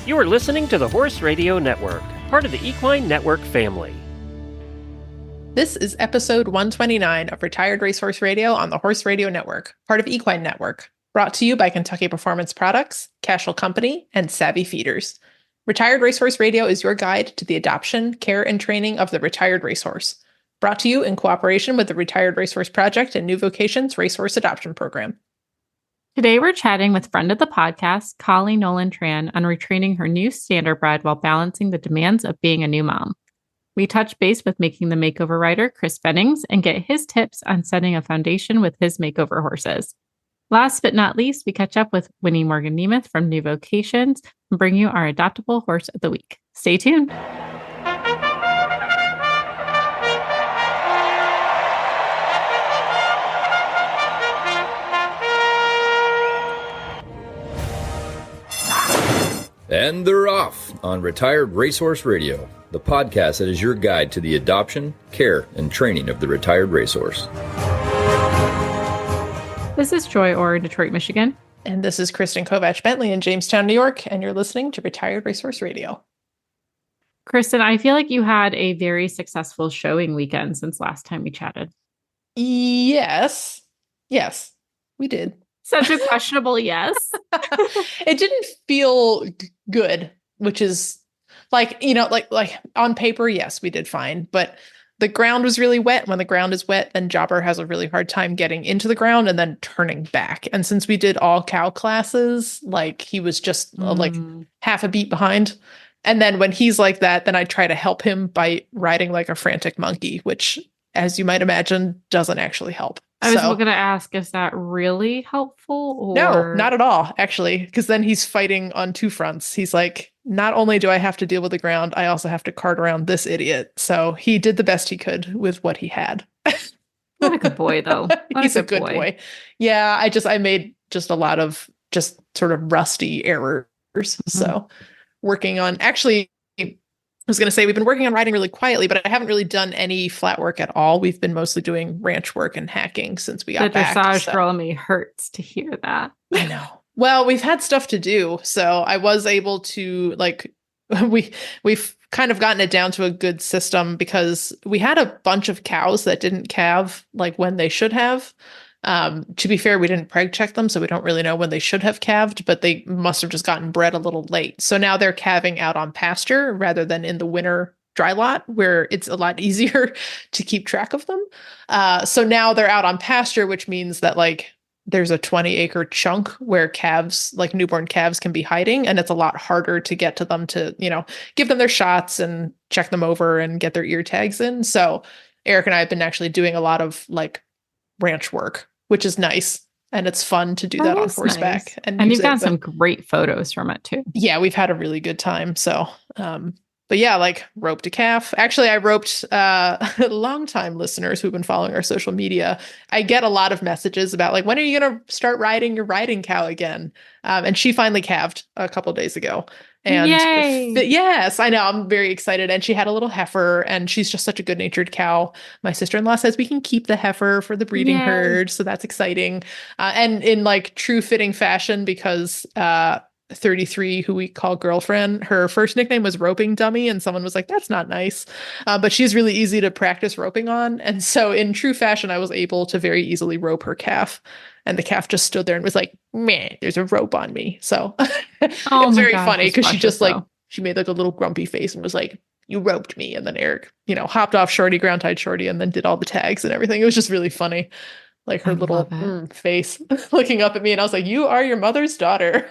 You are listening to the Horse Radio Network, part of the Equine Network family. This is episode 129 of Retired Racehorse Radio on the Horse Radio Network, part of Equine Network, brought to you by Kentucky Performance Products, Cashel Company, and Savvy Feeders. Retired Racehorse Radio is your guide to the adoption, care, and training of the retired racehorse. Brought to you in cooperation with the Retired Racehorse Project and New Vocations Racehorse Adoption Program. Today, we're chatting with friend of the podcast, Colleen Nolan-Tran, on retraining her new Standardbred while balancing the demands of being a new mom. We touch base with Making the Makeover writer Chris Bennings and get his tips on setting a foundation with his makeover horses. Last but not least, we catch up with Winnie Morgan Nemeth from New Vocations and bring you our adoptable horse of the week. Stay tuned. And they're off on Retired Racehorse Radio, the podcast that is your guide to the adoption, care, and training of the retired racehorse. This is Joy Orr in Detroit, Michigan. And this is Kristen Kovach-Bentley in Jamestown, New York, and you're listening to Retired Racehorse Radio. Kristen, I feel like you had a very successful showing weekend since last time we chatted. Yes, we did. Such a questionable yes. It didn't feel good, which is like on paper, yes, we did fine. But the ground was really wet. When the ground is wet, then Jobber has a really hard time getting into the ground and then turning back. And since we did all cow classes, like he was just like half a beat behind. And then when he's like that, then I try to help him by riding like a frantic monkey, which, as you might imagine, doesn't actually help. I was going to ask, is that really helpful? Or... No, not at all, actually, because then he's fighting on two fronts. He's like, not only do I have to deal with the ground, I also have to cart around this idiot. So he did the best he could with what he had. What a good boy, though. He's a good boy. Yeah, I made just a lot of just sort of rusty errors. Mm-hmm. So working on, actually, I was going to say we've been working on riding really quietly, but I haven't really done any flat work at all. We've been mostly doing ranch work and hacking since we got back. The dressage girl in me hurts to hear that. I know. Well, we've had stuff to do, so I was able to we've kind of gotten it down to a good system because we had a bunch of cows that didn't calve like when they should have. To be fair, we didn't preg check them, so we don't really know when they should have calved, but they must have just gotten bred a little late. So now they're calving out on pasture rather than in the winter dry lot where it's a lot easier to keep track of them. So now they're out on pasture, which means that like there's a 20-acre chunk where calves, like newborn calves, can be hiding, and it's a lot harder to get to them to, give them their shots and check them over and get their ear tags in. So Eric and I have been actually doing a lot of like ranch work, which is nice. And it's fun to do that on horseback. Nice. And you've got some great photos from it too. Yeah, we've had a really good time. So, but yeah, like roped a calf. Actually, I roped longtime listeners who've been following our social media. I get a lot of messages about like, when are you going to start riding your riding cow again? And she finally calved a couple of days ago. And yes, I know. I'm very excited. And she had a little heifer, and she's just such a good natured cow. My sister-in-law says we can keep the heifer for the breeding herd. So that's exciting. And in like true fitting fashion, because 33, who we call girlfriend, her first nickname was Roping Dummy. And someone was like, that's not nice. But she's really easy to practice roping on. And so in true fashion, I was able to very easily rope her calf. And the calf just stood there and was like, meh, there's a rope on me. So it was very funny because she just she made like a little grumpy face and was like, you roped me. And then Eric, hopped off Shorty, ground tied Shorty, and then did all the tags and everything. It was just really funny. Like her little face looking up at me. And I was like, you are your mother's daughter.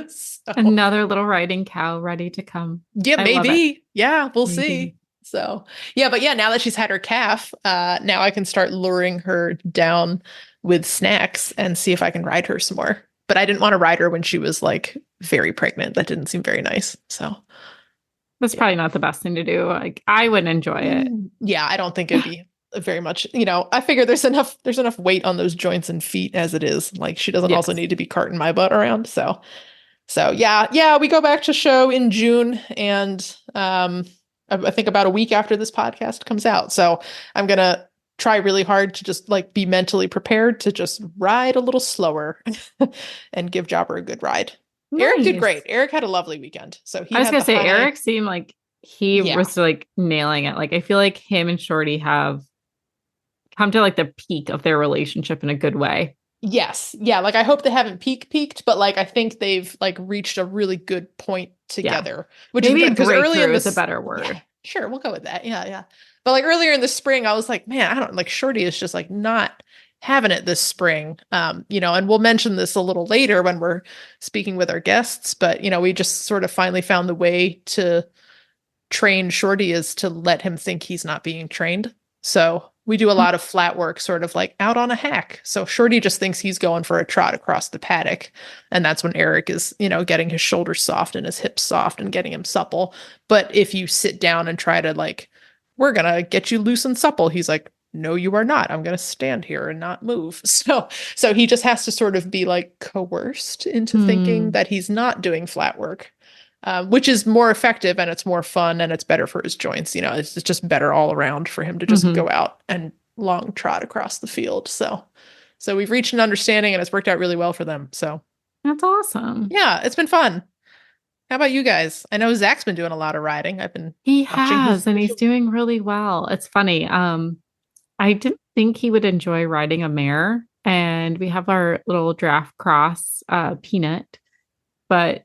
So, another little riding cow ready to come. Yeah, maybe. Yeah, we'll see. So, yeah, but yeah, now that she's had her calf, now I can start luring her down with snacks and see if I can ride her some more. But I didn't want to ride her when she was like very pregnant. That didn't seem very nice. So that's probably not the best thing to do. Like I wouldn't enjoy it. Yeah, I don't think it'd be very much, I figure there's enough weight on those joints and feet as it is. Like she doesn't also need to be carting my butt around. So yeah, we go back to show in June, and I think about a week after this podcast comes out. So I'm going to try really hard to just like be mentally prepared to just ride a little slower and give Jobber a good ride. Eric did Nice. great. Eric had a lovely weekend. So he I was had gonna the say high. Eric seemed like he Yeah. was like nailing it. Like I feel like him and Shorty have come to like the peak of their relationship in a good way. Yes. Yeah. Like I hope they haven't peaked, but like I think they've like reached a really good point together, which Maybe is good because early in breakthrough is a this, better word. yeah, sure, we'll go with that. Yeah, yeah. But like earlier in the spring, I was like, man, I don't like Shorty is just like not having it this spring. And we'll mention this a little later when we're speaking with our guests, but we just sort of finally found the way to train Shorty is to let him think he's not being trained. So we do a lot of flat work, sort of like out on a hack. So Shorty just thinks he's going for a trot across the paddock. And that's when Eric is, getting his shoulders soft and his hips soft and getting him supple. But if you sit down and try to like, we're going to get you loose and supple, he's like, no, you are not. I'm going to stand here and not move. So he just has to sort of be like coerced into thinking that he's not doing flat work. Which is more effective and it's more fun and it's better for his joints. It's just better all around for him to just go out and long trot across the field. So we've reached an understanding and it's worked out really well for them. So That's awesome. yeah, it's been fun. How about you guys? I know Zach's been doing a lot of riding. I've been He watching has, and he's doing really well. It's funny. I didn't think he would enjoy riding a mare, and we have our little draft cross, Peanut, but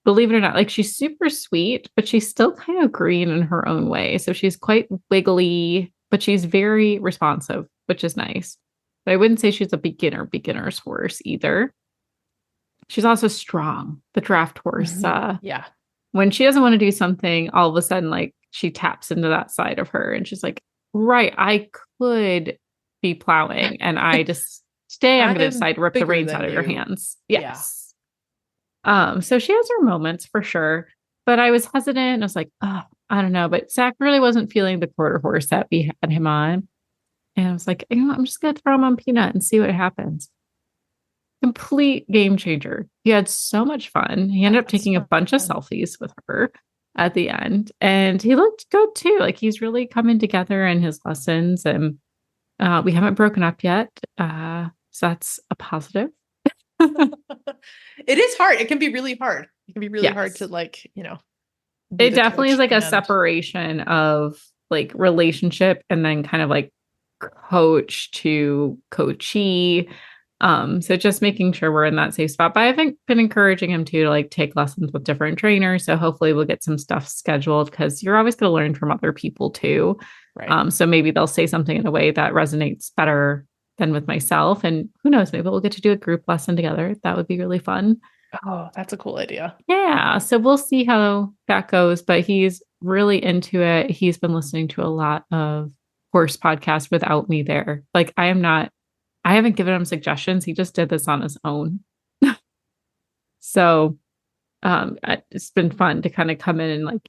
believe it or not, like she's super sweet, but she's still kind of green in her own way. So she's quite wiggly, but she's very responsive, which is nice. But I wouldn't say she's a beginner's horse either. She's also strong, the draft horse. Yeah. When she doesn't want to do something, all of a sudden, like she taps into that side of her and she's like, right, I could be plowing and I just today I'm going to decide to rip the reins out of your hands. Yes. So she has her moments for sure, but I was hesitant. I was like, oh, I don't know. But Zach really wasn't feeling the quarter horse that we had him on. And I was like, I'm just going to throw him on Peanut and see what happens. Complete game changer. He had so much fun. He ended up taking a bunch of selfies with her at the end, and he looked good too. Like he's really coming together in his lessons, and we haven't broken up yet. So that's a positive. It is hard. It can be really hard. It can be really hard to like, it definitely is like a separation of like relationship and then kind of like coach to coachee. So just making sure we're in that safe spot. But I've been encouraging him to like take lessons with different trainers. So hopefully we'll get some stuff scheduled because you're always going to learn from other people too. Right. So maybe they'll say something in a way that resonates better than with myself. And who knows, maybe we'll get to do a group lesson together. That would be really fun. Oh, that's a cool idea. Yeah. So we'll see how that goes. But he's really into it. He's been listening to a lot of horse podcasts without me there. Like I haven't given him suggestions. He just did this on his own. So it's been fun to kind of come in and like,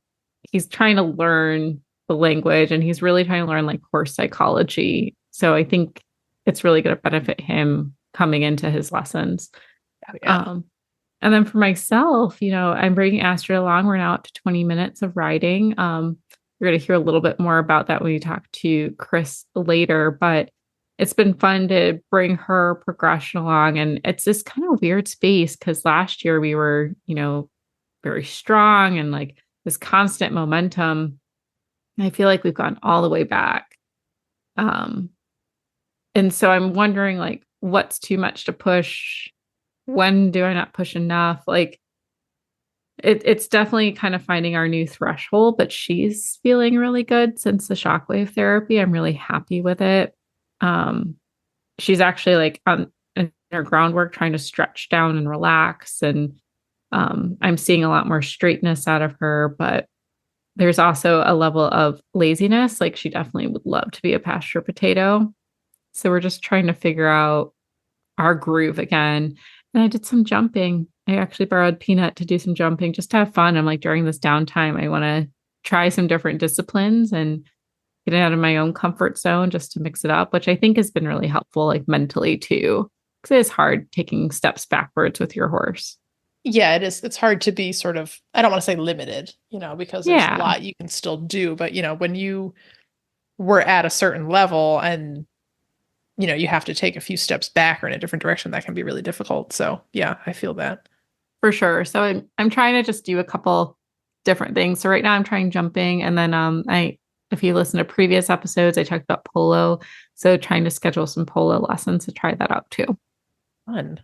he's trying to learn the language and he's really trying to learn like horse psychology. So I think it's really going to benefit him coming into his lessons. Oh, yeah. And then for myself, I'm bringing Astrid along. We're now up to 20 minutes of riding. You're going to hear a little bit more about that when we talk to Chris later, but it's been fun to bring her progression along. And it's this kind of weird space because last year we were, very strong and like this constant momentum. And I feel like we've gone all the way back. And so I'm wondering like, what's too much to push? When do I not push enough? Like it's definitely kind of finding our new threshold, but she's feeling really good since the shockwave therapy. I'm really happy with it. She's actually like in her groundwork trying to stretch down and relax. And I'm seeing a lot more straightness out of her, but there's also a level of laziness. Like she definitely would love to be a pasture potato. So we're just trying to figure out our groove again. And I did some jumping. I actually borrowed Peanut to do some jumping just to have fun. I'm like, during this downtime, I want to try some different disciplines and get out of my own comfort zone just to mix it up, which I think has been really helpful, like mentally too, because it is hard taking steps backwards with your horse. Yeah, it is. It's hard to be sort of, I don't want to say limited, because there's a lot you can still do. But, when you were at a certain level and, you have to take a few steps back or in a different direction, that can be really difficult. So, yeah, I feel that. for sure. So I'm trying to just do a couple different things. So right now I'm trying jumping, and then if you listen to previous episodes, I talked about polo. So trying to schedule some polo lessons to try that out too. Fun.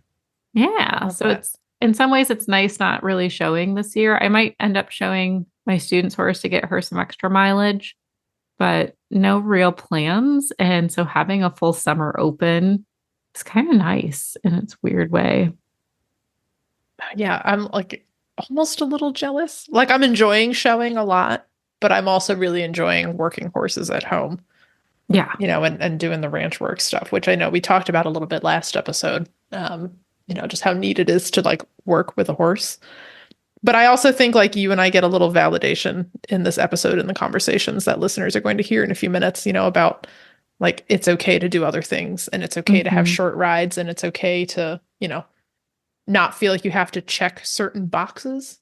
Yeah. So it's in some ways it's nice not really showing this year. I might end up showing my student's horse to get her some extra mileage, but no real plans. And so having a full summer open is kind of nice in its weird way. Yeah, I'm like almost a little jealous. Like I'm enjoying showing a lot, but I'm also really enjoying working horses at home. Yeah. And doing the ranch work stuff, which I know we talked about a little bit last episode. Just how neat it is to like work with a horse. But I also think like you and I get a little validation in this episode in the conversations that listeners are going to hear in a few minutes, about like it's okay to do other things and it's okay to have short rides and it's okay to, not feel like you have to check certain boxes.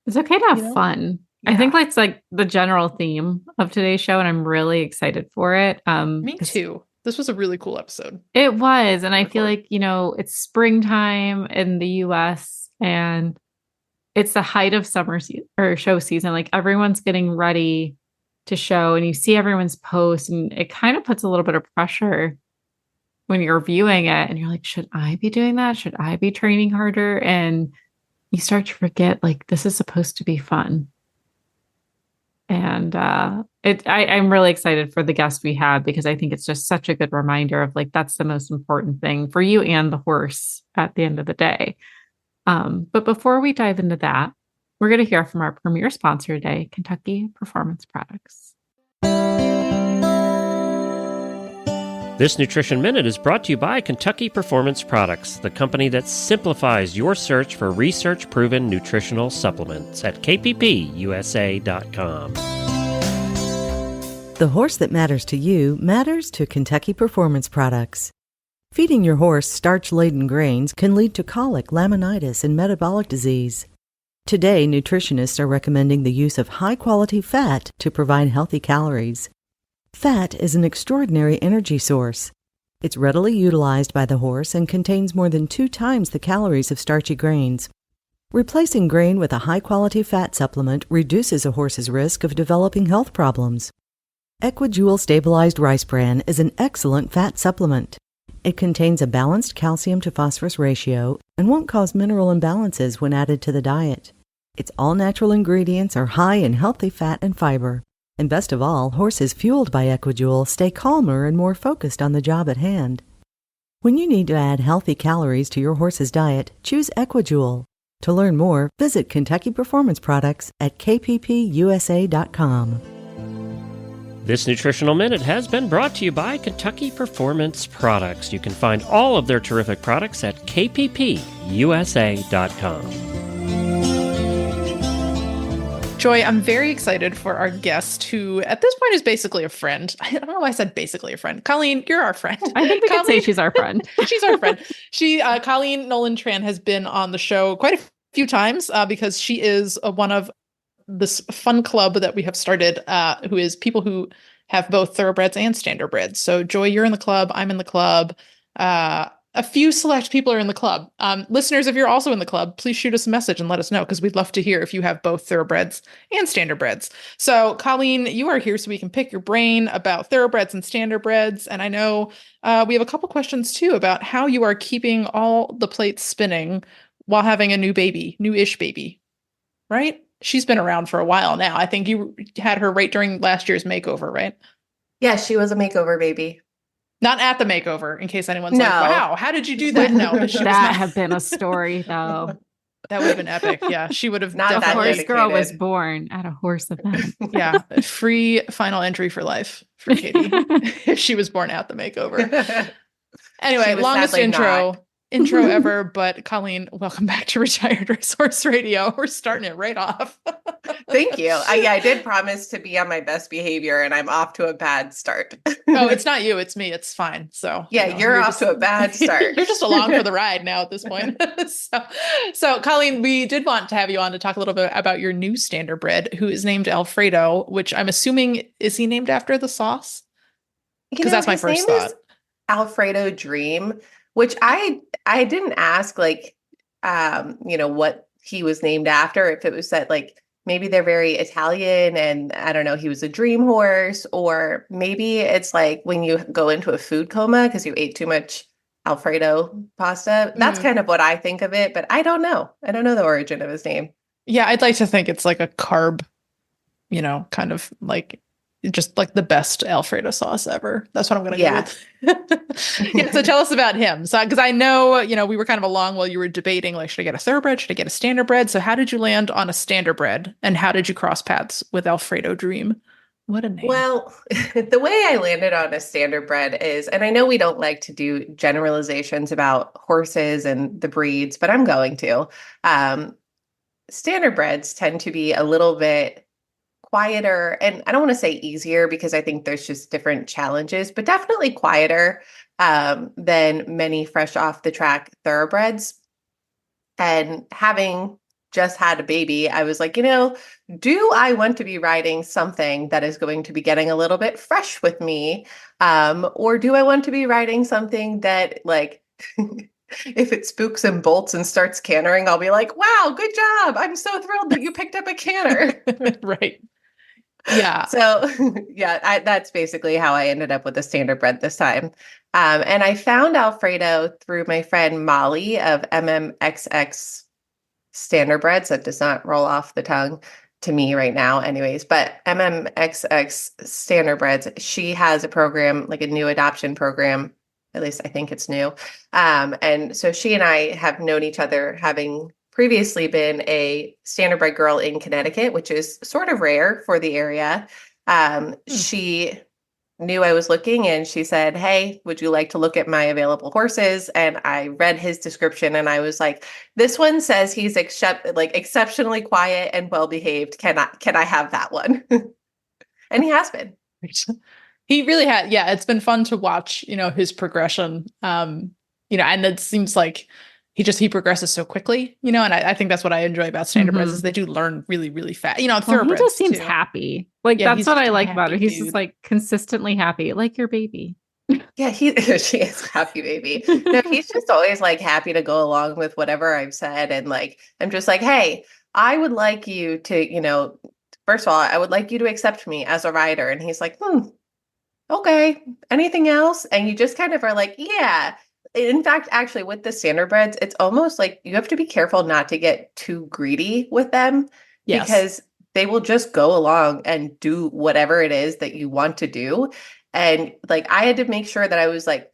It's okay to have fun. Yeah. I think that's like the general theme of today's show, and I'm really excited for it. Me too. This was a really cool episode. It was. And I feel like, it's springtime in the US and it's the height of summer show season. Like everyone's getting ready to show and you see everyone's posts, and it kind of puts a little bit of pressure when you're viewing it and you're like, should I be doing that? Should I be training harder? And you start to forget like this is supposed to be fun. And I'm really excited for the guest we had, because I think it's just such a good reminder of like that's the most important thing for you and the horse at the end of the day. But before we dive into that, we're going to hear from our premier sponsor today, Kentucky Performance Products. This Nutrition Minute is brought to you by Kentucky Performance Products, the company that simplifies your search for research-proven nutritional supplements at kppusa.com. The horse that matters to you matters to Kentucky Performance Products. Feeding your horse starch-laden grains can lead to colic, laminitis, and metabolic disease. Today, nutritionists are recommending the use of high-quality fat to provide healthy calories. Fat is an extraordinary energy source. It's readily utilized by the horse and contains more than 2 times the calories of starchy grains. Replacing grain with a high-quality fat supplement reduces a horse's risk of developing health problems. Equijewel Stabilized Rice Bran is an excellent fat supplement. It contains a balanced calcium to phosphorus ratio and won't cause mineral imbalances when added to the diet. Its all-natural ingredients are high in healthy fat and fiber. And best of all, horses fueled by Equijewel stay calmer and more focused on the job at hand. When you need to add healthy calories to your horse's diet, choose Equijewel. To learn more, visit Kentucky Performance Products at kppusa.com. This Nutritional Minute has been brought to you by Kentucky Performance Products. You can find all of their terrific products at kppusa.com. Joy, I'm very excited for our guest, who at this point is basically a friend. I don't know why I said basically a friend. Colleen, you're our friend. I think we can say she's our friend. She's our friend. Colleen Nolan-Tran has been on the show quite a few times because she is one of this fun club that we have started, who is people who have both thoroughbreds and standardbreds. So Joy, you're in the club. I'm in the club. A few select people are in the club. Listeners, if you're also in the club, please shoot us a message and let us know, because we'd love to hear if you have both thoroughbreds and standardbreds. So, Colleen, you are here so we can pick your brain about thoroughbreds and standardbreds. And I know we have a couple questions, too, about how you are keeping all the plates spinning while having a new-ish baby, right? She's been around for a while now. I think you had her right during last year's makeover, right? Yeah, she was a makeover baby. Not at the makeover, in case anyone's like, wow, how did you do that? No, that have been a story, though. That would have been epic. Yeah, she would have. Not the horse girl was born at a horse event. Yeah, free final entry for life for Katie if she was born at the makeover. Anyway, longest intro ever, but Colleen, welcome back to Retired Racehorse Radio. We're starting it right off. Thank you. I did promise to be on my best behavior, and I'm off to a bad start. Oh, it's not you, it's me. It's fine. So yeah, you're off to a bad start. You're just along for the ride now at this point. So Colleen, we did want to have you on to talk a little bit about your new standardbred, who is named Alfredo, which I'm assuming, is he named after the sauce? Because that's my first thought. Alfredo Dream, which I didn't ask, what he was named after, if it was that like maybe they're very Italian and I don't know, he was a dream horse, or maybe it's like when you go into a food coma because you ate too much Alfredo pasta. That's kind of what I think of it, but I don't know. I don't know the origin of his name. Yeah, I'd like to think it's like a carb, kind of like just like the best Alfredo sauce ever. That's what I'm going to go with. Yeah. So tell us about him. So, because I know, we were kind of along while you were debating, like, should I get a thoroughbred? Should I get a standardbred? So how did you land on a standardbred, and how did you cross paths with Alfredo Dream? What a name. Well, the way I landed on a standardbred is, and I know we don't like to do generalizations about horses and the breeds, but I'm going to. Standardbreds tend to be a little bit quieter, and I don't want to say easier because I think there's just different challenges, but definitely quieter than many fresh off the track thoroughbreds. And having just had a baby, I was like, do I want to be riding something that is going to be getting a little bit fresh with me? Or do I want to be riding something that like, if it spooks and bolts and starts cantering, I'll be like, wow, good job. I'm so thrilled that you picked up a canter. Right. Yeah. So yeah, that's basically how I ended up with a standardbred this time. And I found Alfredo through my friend Molly of MMXX Standardbreds. That does not roll off the tongue to me right now anyways, but MMXX Standardbreds, she has a program, like a new adoption program. At least I think it's new. And so she and I have known each other, having previously been a standardbred girl in Connecticut, which is sort of rare for the area. She knew I was looking and she said, hey, would you like to look at my available horses? And I read his description and I was like, this one says he's exceptionally quiet and well-behaved. Can I have that one? And he has been. He really had. Yeah, it's been fun to watch, his progression. And it seems like he progresses so quickly, and I think that's what I enjoy about standardbreds is they do learn really, really fast. Thoroughbreds he just seems too. happy. Like Yeah, that's what I like happy about it. He's dude. just like consistently happy, like your baby. Yeah, she is a happy baby. No, he's just always like happy to go along with whatever I've said. And like, I'm just like, hey, I would like you to, first of all, I would like you to accept me as a rider. And he's like, okay, anything else? And you just kind of are like, yeah. In fact, actually, with the standardbreds, it's almost like you have to be careful not to get too greedy with them because they will just go along and do whatever it is that you want to do. And like, I had to make sure that I was like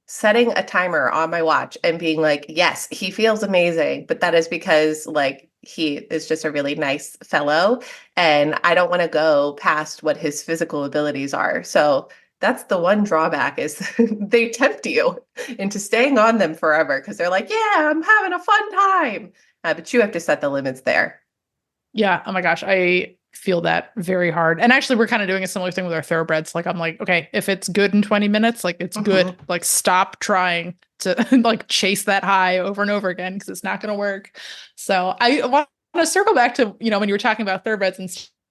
setting a timer on my watch and being like, yes, he feels amazing, but that is because like he is just a really nice fellow and I don't want to go past what his physical abilities are. So that's the one drawback is they tempt you into staying on them forever because they're like, yeah, I'm having a fun time. But you have to set the limits there. Yeah. Oh my gosh. I feel that very hard. And actually, we're kind of doing a similar thing with our thoroughbreds. Like, I'm like, okay, if it's good in 20 minutes, like it's good. Like, stop trying to like chase that high over and over again because it's not going to work. So I want to circle back to, when you were talking about thoroughbreds and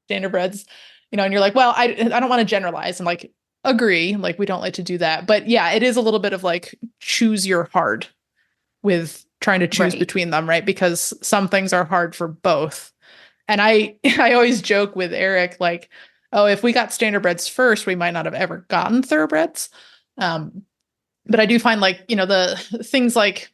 standardbreds, and you're like, well, I don't want to generalize. And like, agree, like we don't like to do that, but yeah, it is a little bit of like choose your hard with trying to choose between them, right? Because some things are hard for both. And I always joke with Eric, like, oh, if we got standardbreds first, we might not have ever gotten thoroughbreds. But I do find like, the things like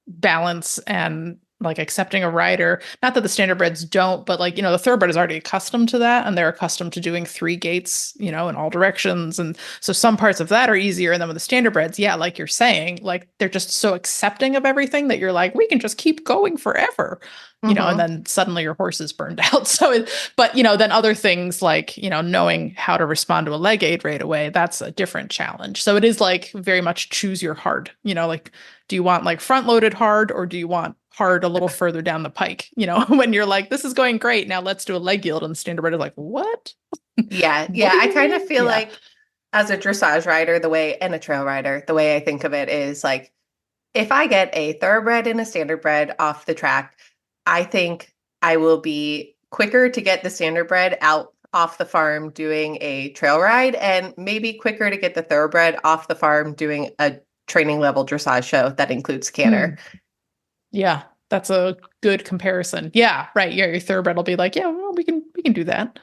balance and like accepting a rider, not that the standardbreds don't, but like, the thoroughbred is already accustomed to that and they're accustomed to doing 3 gaits, in all directions. And so some parts of that are easier. And then with the standardbreds, yeah, like you're saying, like they're just so accepting of everything that you're like, we can just keep going forever, and then suddenly your horse is burned out. So, but then other things like, knowing how to respond to a leg aid right away, that's a different challenge. So it is like very much choose your hard, like, do you want like front loaded hard or do you want hard a little further down the pike, when you're like, this is going great. Now let's do a leg yield. And the standardbred is like, what? Yeah. Yeah. I kind of feel like as a dressage rider, and a trail rider, the way I think of it is like, if I get a thoroughbred and a standardbred off the track, I think I will be quicker to get the standardbred out off the farm doing a trail ride and maybe quicker to get the thoroughbred off the farm doing a training level dressage show that includes canter. Yeah. that's a good comparison. Yeah, right. Yeah, your thoroughbred will be like, yeah, well, we can do that.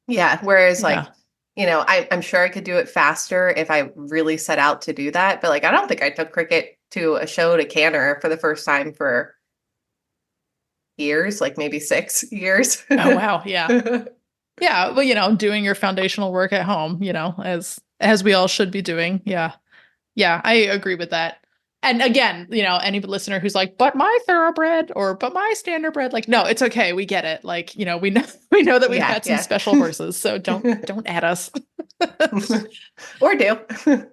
Yeah. Whereas like, Yeah. I'm sure I could do it faster if I really set out to do that. But like, I don't think I took Cricket to a show to canter for the first time for years, like maybe 6 years. Oh, wow. Yeah. Yeah. Well, doing your foundational work at home, as we all should be doing. Yeah. Yeah, I agree with that. And again, any listener who's like, but my thoroughbred or but my standardbred, like, no, it's okay. We get it. Like, we know that we've had some special horses, so don't add us. Or do.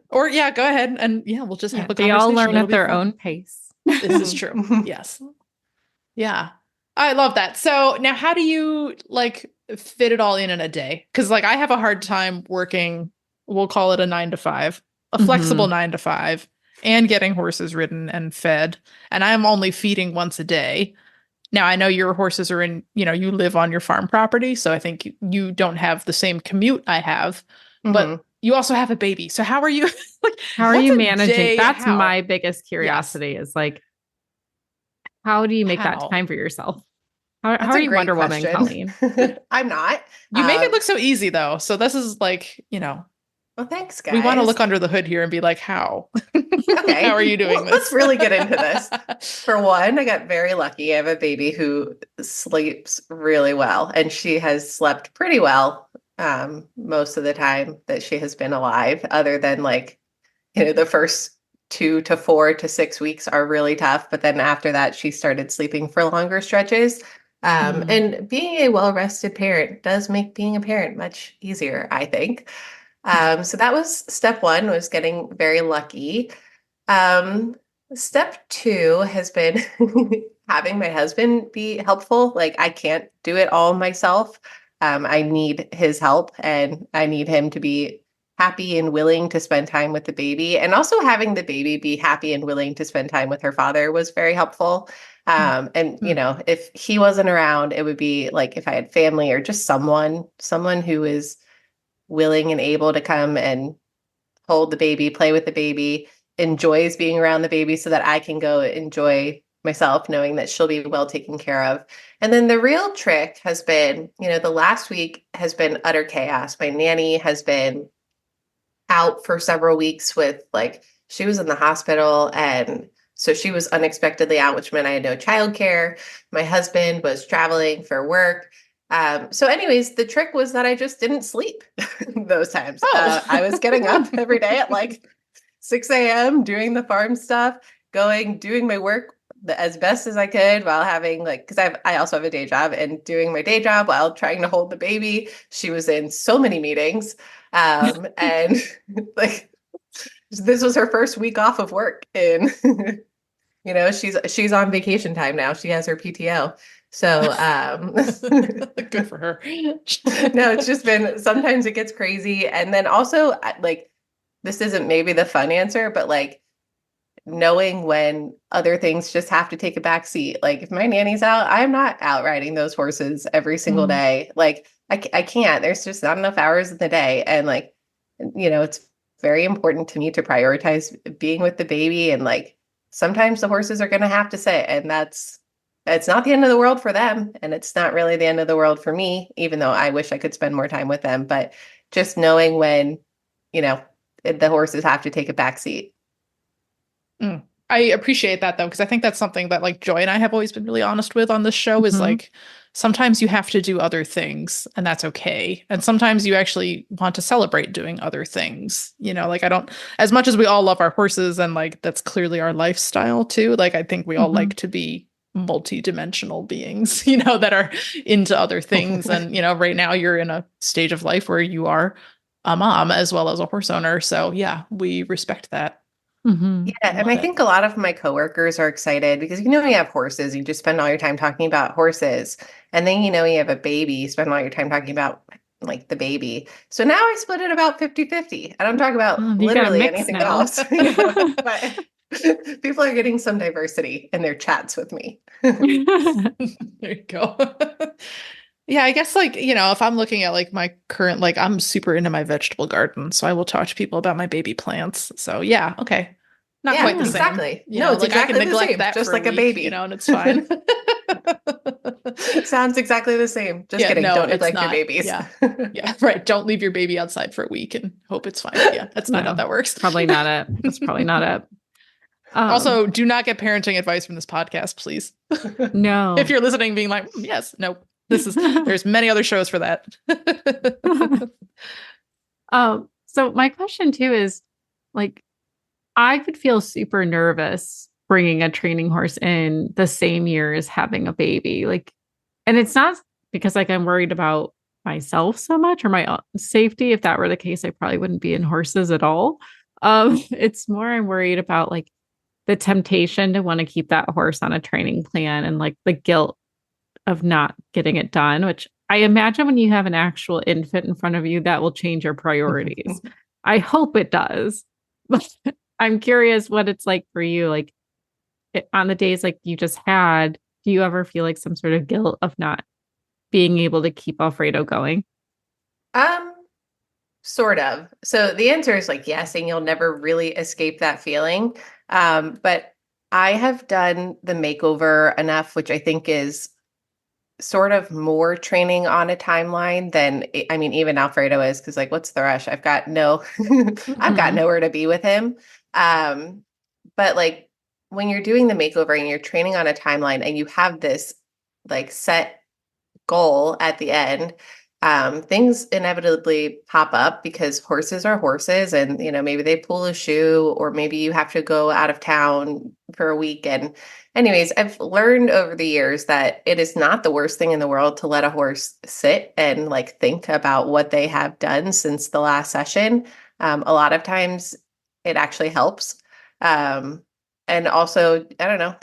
Or yeah, go ahead and we'll just have a they conversation. all learn It'll at be their fun. own pace. This is true. Yes. Yeah. I love that. So now how do you like fit it all in a day? Because like I have a hard time working, we'll call it a 9 to 5, a flexible 9 to 5, and getting horses ridden and fed. And I'm only feeding once a day. Now I know your horses are in, you live on your farm property. So I think you don't have the same commute I have, but you also have a baby. So how are you like, how are you managing? That's my biggest curiosity is like, how do you make that time for yourself? How are you Wonder Woman, Colleen? I'm not. You make it look so easy though. So this is like, well, thanks, guys. We want to look under the hood here and be like, how? Okay. How are you doing this? Let's really get into this. For one, I got very lucky. I have a baby who sleeps really well, and she has slept pretty well most of the time that she has been alive, other than like, the first 2 to 4 to 6 weeks are really tough. But then after that, she started sleeping for longer stretches. And being a well-rested parent does make being a parent much easier, I think. So that was step 1, was getting very lucky. Step 2 has been having my husband be helpful. Like I can't do it all myself. I need his help, and I need him to be happy and willing to spend time with the baby. And also having the baby be happy and willing to spend time with her father was very helpful. And if he wasn't around, it would be like if I had family or just someone who is willing and able to come and hold the baby, play with the baby, enjoys being around the baby so that I can go enjoy myself, knowing that she'll be well taken care of. And then the real trick has been, the last week has been utter chaos. My nanny has been out for several weeks with she was in the hospital, and so she was unexpectedly out, which meant I had no childcare. My husband was traveling for work. So anyways, the trick was that I just didn't sleep those times. I was getting up every day at 6 a.m., doing the farm stuff, doing my work as best as I could while having because I also have a day job, and doing my day job while trying to hold the baby. She was in so many meetings. And this was her first week off of work, and she's on vacation time now. She has her PTO. So good for her. No, it's just been, sometimes it gets crazy. And then also this isn't maybe the fun answer, but knowing when other things just have to take a back seat. If my nanny's out, I'm not out riding those horses every single day. I can't, there's just not enough hours in the day. And it's very important to me to prioritize being with the baby. And sometimes the horses are going to have to sit, and it's not the end of the world for them. And it's not really the end of the world for me, even though I wish I could spend more time with them. But just knowing when, the horses have to take a back seat. I appreciate that though, because I think that's something that Joy and I have always been really honest with on this show is sometimes you have to do other things, and that's okay. And sometimes you actually want to celebrate doing other things. I don't, as much as we all love our horses and that's clearly our lifestyle too. I think we all like to be multi-dimensional beings, that are into other things. And, right now you're in a stage of life where you are a mom as well as a horse owner. So yeah, we respect that. Yeah. And I think a lot of my coworkers are excited because, you have horses, you just spend all your time talking about horses. And then, you have a baby, you spend all your time talking about the baby. So now I split it about 50-50. I don't talk about literally anything else. But people are getting some diversity in their chats with me. There you go. Yeah, I guess if I'm looking at my current, I'm super into my vegetable garden, so I will talk to people about my baby plants. So yeah, okay. Not Yeah, quite the same. exactly. You No, know, it's like I exactly can the neglect same, that just for like a week, baby. you know, and it's fine. Sounds exactly the same. Just Yeah, kidding. no, Don't it's neglect your not. babies. Yeah. Yeah, right. Don't leave your baby outside for a week and hope it's fine. Yeah, that's not how No, that works. Probably not it. That's probably not it. Also, do not get parenting advice from this podcast, please. No. If you're listening, being like, yes, nope. There's many other shows for that. So my question too is like, I could feel super nervous bringing a training horse in the same year as having a baby. Like, and it's not because like I'm worried about myself so much or my own safety. If that were the case, I probably wouldn't be in horses at all. It's more I'm worried about like the temptation to want to keep that horse on a training plan and like the guilt of not getting it done, which I imagine when you have an actual infant in front of you, that will change your priorities. I hope it does. But I'm curious what it's like for you. Like on the days like you just had, do you ever feel like some sort of guilt of not being able to keep Alfredo going? Sort of. So the answer is like yes, and you'll never really escape that feeling. But I have done the makeover enough, which I think is sort of more training on a timeline than I mean, even Alfredo is, because like, what's the rush? I've got nowhere to be with him. But like when you're doing the makeover and you're training on a timeline and you have this like set goal at the end, things inevitably pop up because horses are horses, and you know, maybe they pull a shoe, or maybe you have to go out of town for a week. And anyways, I've learned over the years that it is not the worst thing in the world to let a horse sit and like think about what they have done since the last session. A lot of times it actually helps. And also, I don't know,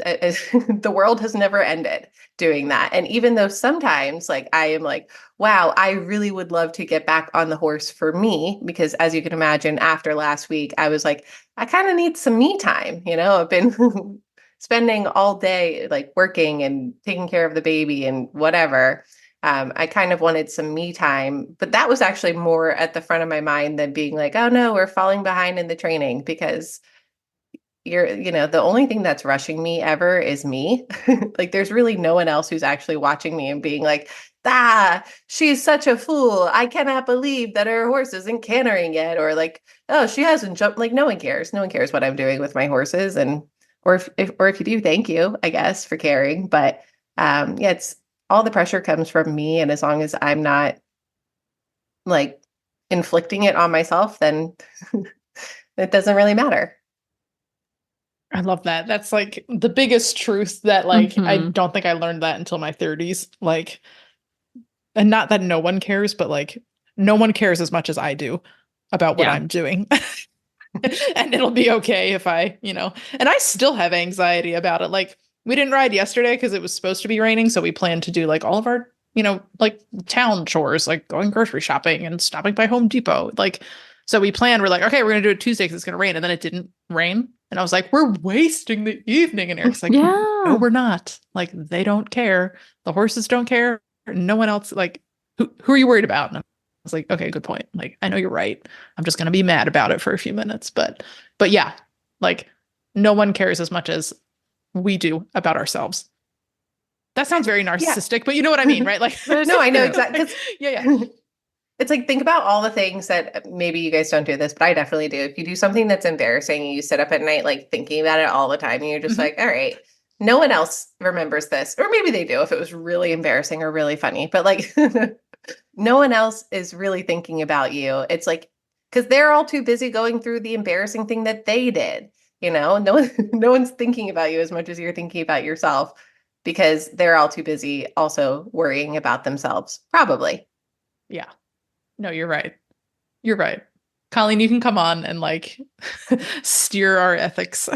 the world has never ended doing that. And even though sometimes like I am like, wow, I really would love to get back on the horse for me, because as you can imagine, after last week, I was like, I kind of need some me time. You know, I've been spending all day like working and taking care of the baby and whatever. I kind of wanted some me time, but that was actually more at the front of my mind than being like, oh no, we're falling behind in the training, because the only thing that's rushing me ever is me. Like there's really no one else who's actually watching me and being like, she's such a fool. I cannot believe that her horse isn't cantering yet. Or like, oh, she hasn't jumped. Like no one cares. No one cares what I'm doing with my horses. And, or if you do, thank you, I guess, for caring. But yeah, it's all the pressure comes from me. And as long as I'm not like inflicting it on myself, then it doesn't really matter. I love that. That's like the biggest truth that like I Mhm. don't think I learned that until my 30s. Like, and not that no one cares, but like no one cares as much as I do about what Yeah. I'm doing. And it'll be okay if and I still have anxiety about it. Like we didn't ride yesterday because it was supposed to be raining, so we planned to do like all of our like town chores, like going grocery shopping and stopping by Home Depot. Like, so we're like, okay, we're gonna do it Tuesday because it's gonna rain, and then it didn't rain. And I was like, we're wasting the evening. And Eric's like, Yeah. no, we're not. Like, they don't care. The horses don't care. No one else. Like, who are you worried about? And I was like, okay, good point. Like, I know you're right. I'm just going to be mad about it for a few minutes. But yeah, like, no one cares as much as we do about ourselves. That sounds very narcissistic, but you know what I mean, right? Like, no, I know exactly. Yeah. It's like, think about all the things that maybe you guys don't do this, but I definitely do. If you do something that's embarrassing and you sit up at night, like thinking about it all the time, and you're just like, all right, no one else remembers this. Or maybe they do if it was really embarrassing or really funny, but like no one else is really thinking about you. It's like, because they're all too busy going through the embarrassing thing that they did. No one's thinking about you as much as you're thinking about yourself, because they're all too busy also worrying about themselves, probably. Yeah. No, you're right. You're right. Colleen, you can come on and like steer our ethics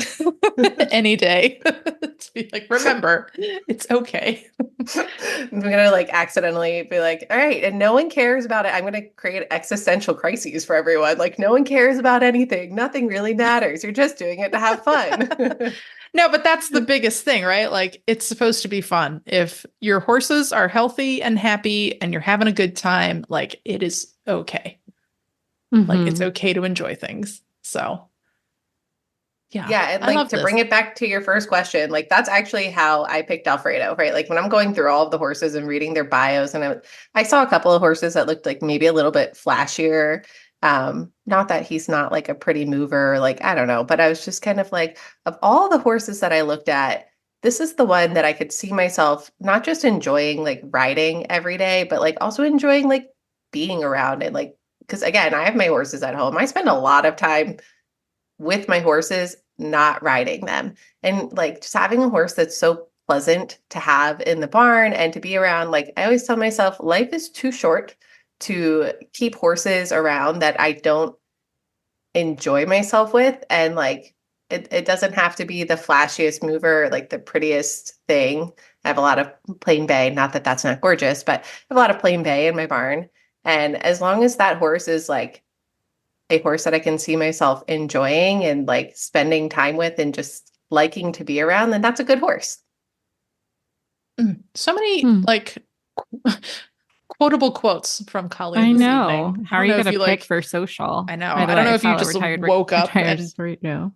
any day. To be like, remember, it's okay. I'm gonna like accidentally be like, all right, and no one cares about it. I'm gonna create existential crises for everyone. Like, no one cares about anything. Nothing really matters. You're just doing it to have fun. No, but that's the biggest thing, right? Like, it's supposed to be fun. If your horses are healthy and happy and you're having a good time, like, it is okay. Like, it's okay to enjoy things. So, Yeah, and I like love to this. bring it back to your first question, like that's actually how I picked Alfredo, right? Like when I'm going through all of the horses and reading their bios, and I saw a couple of horses that looked like maybe a little bit flashier. Not that he's not like a pretty mover, like I don't know, but I was just kind of like, of all the horses that I looked at, this is the one that I could see myself not just enjoying like riding every day, but like also enjoying like being around and like, because again, I have my horses at home. I spend a lot of time with my horses, not riding them. And like just having a horse that's so pleasant to have in the barn and to be around, like I always tell myself, life is too short to keep horses around that I don't enjoy myself with. And like it doesn't have to be the flashiest mover, like the prettiest thing. I have a lot of plain bay, not that that's not gorgeous, but I have a lot of plain bay in my barn. And as long as that horse is like a horse that I can see myself enjoying and like spending time with and just liking to be around, then that's a good horse. So many like quotable quotes from Colleen I this know. evening. How are you going to pick for social? I know. By the I don't way, know if you follow just retired, woke up retired and radio.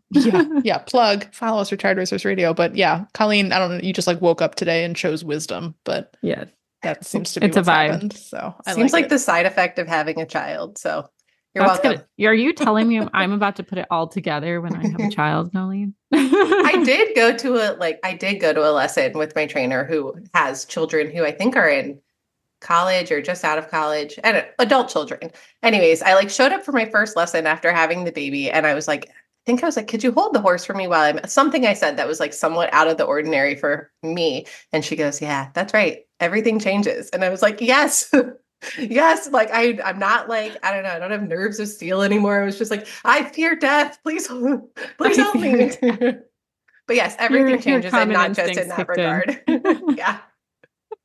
yeah, plug, follow us, Retired Racehorse Radio. But yeah, Colleen, I don't know, you just like woke up today and chose wisdom, but yes, that seems to be it's a what's vibe. happened. So I Seems like it. the side effect of having a child. So you're That's welcome. good. Are you telling me I'm about to put it all together when I have a child, Colleen? I did go to a lesson with my trainer who has children who I think are in college or just out of college, and adult children. Anyways, I like showed up for my first lesson after having the baby, and I was like, could you hold the horse for me while I'm something I said that was like somewhat out of the ordinary for me. And she goes, yeah, that's right. Everything changes. And I was like, yes. Yes, like I'm not like, I don't know, I don't have nerves of steel anymore. I was just like, I fear death. Please help me. But yes, everything changes, and not just in that regard. Yeah.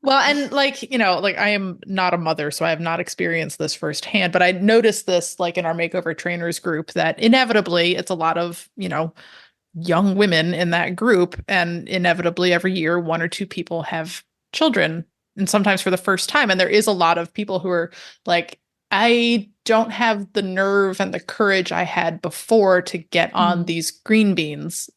Well, and like, like I am not a mother, so I have not experienced this firsthand, but I noticed this like in our makeover trainers group that inevitably it's a lot of, young women in that group. And inevitably every year, one or two people have children, and sometimes for the first time. And there is a lot of people who are like, I don't have the nerve and the courage I had before to get on these green beans,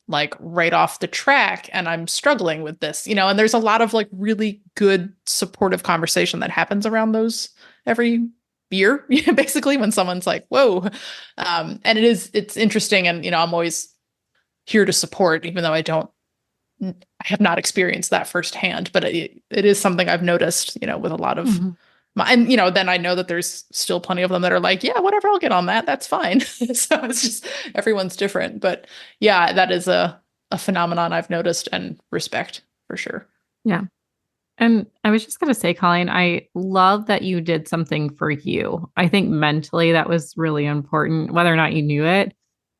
like right off the track, and I'm struggling with this, and there's a lot of like really good supportive conversation that happens around those every year, basically, when someone's like, whoa. And it's interesting. And, I'm always here to support, even though I have not experienced that firsthand, but it is something I've noticed, with a lot of and, then I know that there's still plenty of them that are like, yeah, whatever, I'll get on that. That's fine. So it's just, everyone's different. But yeah, that is a phenomenon I've noticed and respect for sure. Yeah. And I was just going to say, Colleen, I love that you did something for you. I think mentally that was really important, whether or not you knew it.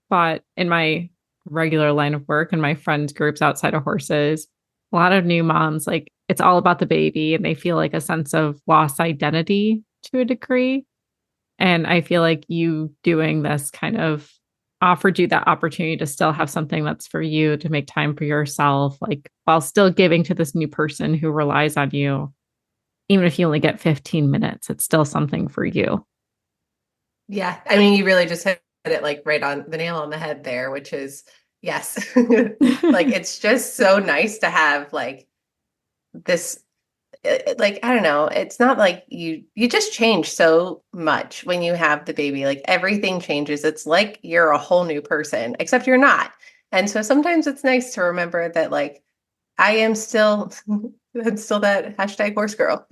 But in my regular line of work and my friends groups outside of horses, a lot of new moms, like it's all about the baby, and they feel like a sense of lost identity to a degree. And I feel like you doing this kind of offered you that opportunity to still have something that's for you, to make time for yourself, like while still giving to this new person who relies on you. Even if you only get 15 minutes, it's still something for you. Yeah. I mean, you really just hit it like right on the nail on the head there, which is yes. Like, it's just so nice to have like this, like, I don't know. It's not like you just change so much when you have the baby, like everything changes. It's like you're a whole new person, except you're not. And so sometimes it's nice to remember that like, I am still, I'm still that hashtag horse girl,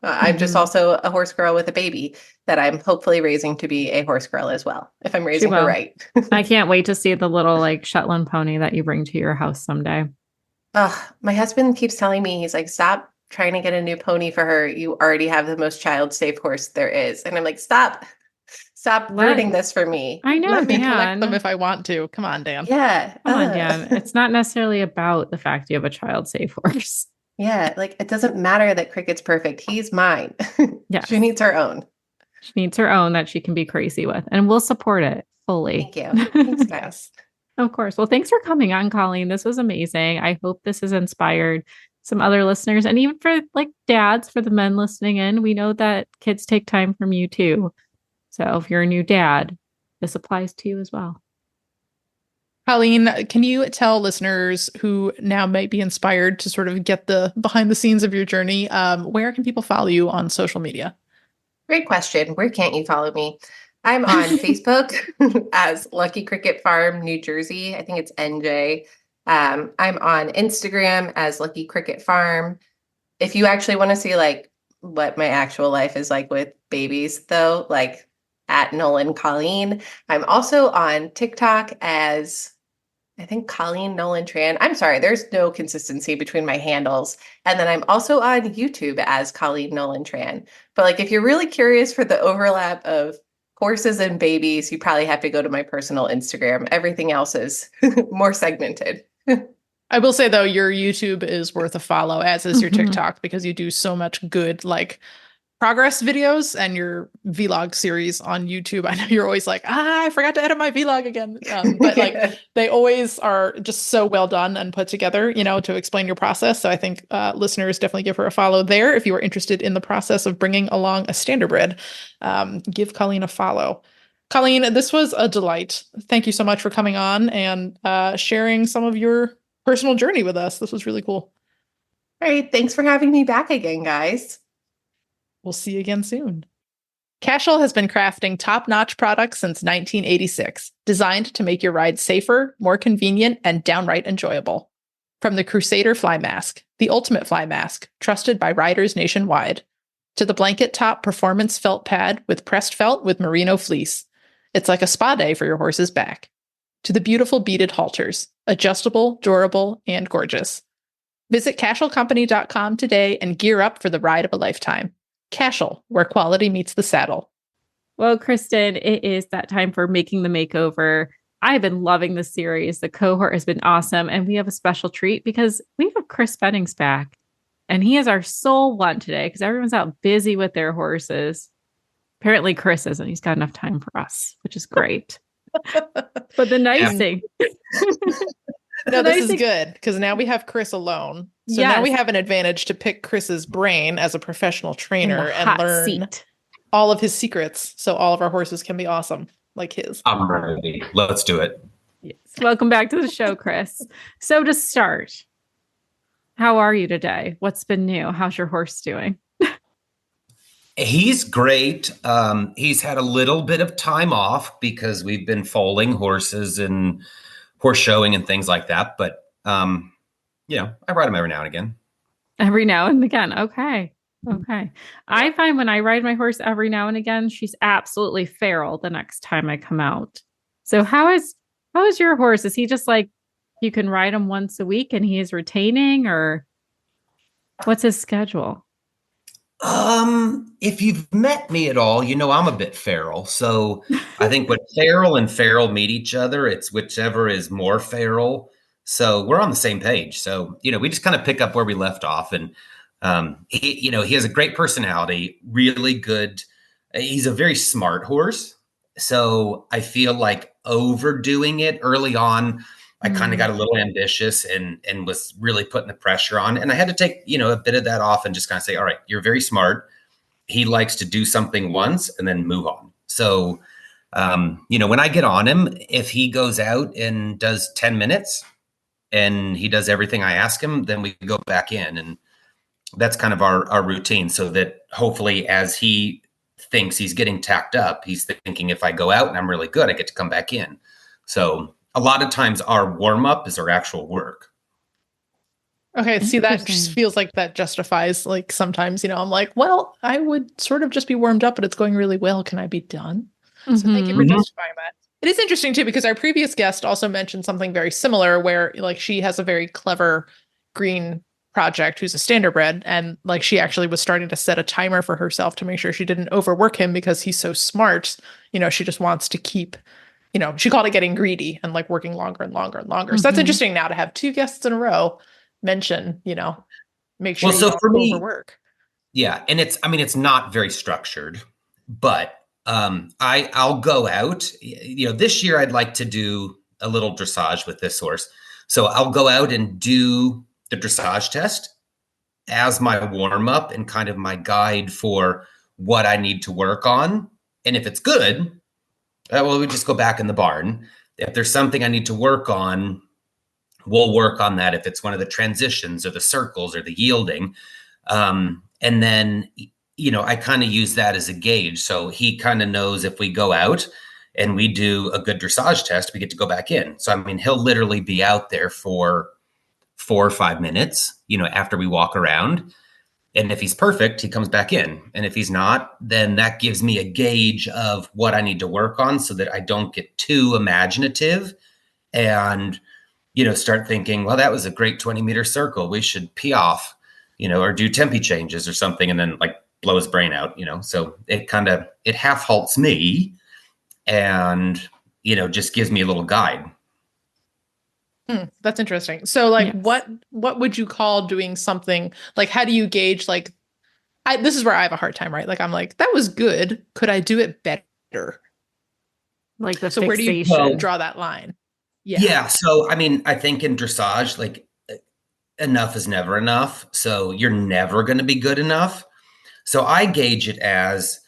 I'm just also a horse girl with a baby that I'm hopefully raising to be a horse girl as well, if I'm raising her right. I can't wait to see the little like Shetland pony that you bring to your house someday. My husband keeps telling me, he's like, stop trying to get a new pony for her. You already have the most child safe horse there is. And I'm like, stop ruining this for me. I know. Let me collect them if I want to. Come on, Dan. Yeah. Come on, Dan. It's not necessarily about the fact you have a child safe horse. Yeah. Like, it doesn't matter that Cricket's perfect. He's mine. Yeah. She needs her own. She needs her own that she can be crazy with, and we'll support it fully. Thank you. Thanks, guys. Yes. Of course. Well, thanks for coming on, Colleen. This was amazing. I hope this has inspired some other listeners, and even for like dads, for the men listening in. We know that kids take time from you too. So if you're a new dad, this applies to you as well. Colleen, can you tell listeners who now might be inspired to sort of get the behind the scenes of your journey, where can people follow you on social media? Great question. Where can't you follow me? I'm on Facebook as Lucky Cricket Farm, New Jersey. I think it's NJ. I'm on Instagram as Lucky Cricket Farm. If you actually want to see like what my actual life is like with babies, though, like at Nolan Colleen. I'm also on TikTok as I think Colleen Nolan-Tran. I'm sorry, there's no consistency between my handles. And then I'm also on YouTube as Colleen Nolan-Tran. But like, if you're really curious for the overlap of horses and babies, you probably have to go to my personal Instagram. Everything else is more segmented. I will say though, your YouTube is worth a follow, as is your TikTok, because you do so much good like progress videos and your vlog series on YouTube. I know you're always like, I forgot to edit my vlog again. But like they always are just so well done and put together, you know, to explain your process. So I think listeners definitely give her a follow there. If you are interested in the process of bringing along a Standardbred, give Colleen a follow. Colleen, this was a delight. Thank you so much for coming on and sharing some of your personal journey with us. This was really cool. All right. Thanks for having me back again, guys. We'll see you again soon. Cashel has been crafting top-notch products since 1986, designed to make your ride safer, more convenient, and downright enjoyable. From the Crusader Fly Mask, the ultimate fly mask, trusted by riders nationwide, to the blanket top performance felt pad with pressed felt with merino fleece. It's like a spa day for your horse's back. To the beautiful beaded halters, adjustable, durable, and gorgeous. Visit CashelCompany.com today and gear up for the ride of a lifetime. Cashel, where quality meets the saddle. Well, Kristen, it is that time for Making the Makeover. I've been loving this series. The cohort has been awesome. And we have a special treat because we have Chris Bennings back. And he is our sole one today because everyone's out busy with their horses. Apparently, Chris isn't. He's got enough time for us, which is great. But the nice thing... No, this is good because now we have Chris alone. So now we have an advantage to pick Chris's brain as a professional trainer and learn all of his secrets so all of our horses can be awesome like his. I'm ready. Let's do it. Yes. Welcome back to the show, Chris. So to start, how are you today? What's been new? How's your horse doing? He's great. He's had a little bit of time off because we've been foaling horses and horse showing and things like that. But, you know, I ride him every now and again. Every now and again. Okay. Okay. I find when I ride my horse every now and again, she's absolutely feral the next time I come out. So how is your horse? Is he just like, you can ride him once a week and he is retaining, or what's his schedule? If you've met me at all, you know, I'm a bit feral. So I think when feral and feral meet each other, it's whichever is more feral. So we're on the same page. So, you know, we just kind of pick up where we left off, and, he has a great personality, really good. He's a very smart horse. So I feel like overdoing it early on, I kind of got a little ambitious and was really putting the pressure on. And I had to take, a bit of that off and just kind of say, all right, you're very smart. He likes to do something once and then move on. So, when I get on him, if he goes out and does 10 minutes and he does everything I ask him, then we go back in. And that's kind of our routine, so that hopefully as he thinks he's getting tacked up, he's thinking if I go out and I'm really good, I get to come back in. So a lot of times our warm up is our actual work. Okay. See, that just feels like that justifies, like sometimes, I'm like, well, I would sort of just be warmed up, but it's going really well. Can I be done? So thank you for justifying that. It is interesting too, because our previous guest also mentioned something very similar where like she has a very clever green project who's a Standardbred, and like she actually was starting to set a timer for herself to make sure she didn't overwork him because he's so smart. She just wants to keep, she called it getting greedy and like working longer and longer and longer. So that's interesting now to have two guests in a row mention, make sure you don't overwork. Yeah. And it's not very structured, but I'll go out, this year I'd like to do a little dressage with this horse. So I'll go out and do the dressage test as my warm up and kind of my guide for what I need to work on. And if it's good, we just go back in the barn. If there's something I need to work on, we'll work on that. If it's one of the transitions or the circles or the yielding. And then, I kind of use that as a gauge. So he kind of knows if we go out and we do a good dressage test, we get to go back in. So, I mean, he'll literally be out there for 4 or 5 minutes, after we walk around. And if he's perfect, he comes back in. And if he's not, then that gives me a gauge of what I need to work on so that I don't get too imaginative and, start thinking, well, that was a great 20-meter circle. We should pee off, or do tempi changes or something, and then like blow his brain out, So it half halts me and, just gives me a little guide. That's interesting. So like, Yes. what would you call doing something like, how do you gauge like, this is where I have a hard time, right? Like, I'm like, that was good. Could I do it better? Like the So fixation. where do you draw that line? Yeah. So, I mean, I think in dressage, like enough is never enough. So you're never going to be good enough. So I gauge it as,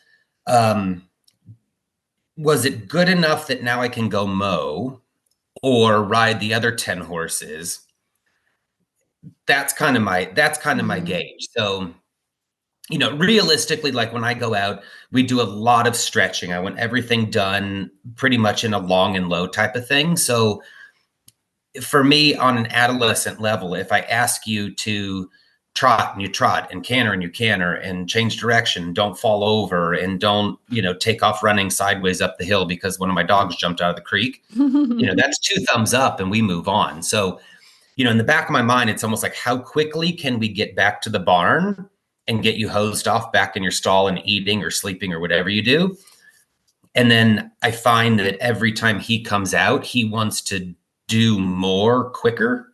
was it good enough that now I can go mow or ride the other 10 horses? That's kind of my gauge. So, realistically, like when I go out, we do a lot of stretching. I want everything done pretty much in a long and low type of thing. So for me, on an adolescent level, if I ask you to trot and you trot and you canter and change direction, don't fall over and don't, take off running sideways up the hill because one of my dogs jumped out of the creek, that's 2 thumbs up and we move on. So, in the back of my mind, it's almost like, how quickly can we get back to the barn and get you hosed off back in your stall and eating or sleeping or whatever you do? And then I find that every time he comes out, he wants to do more quicker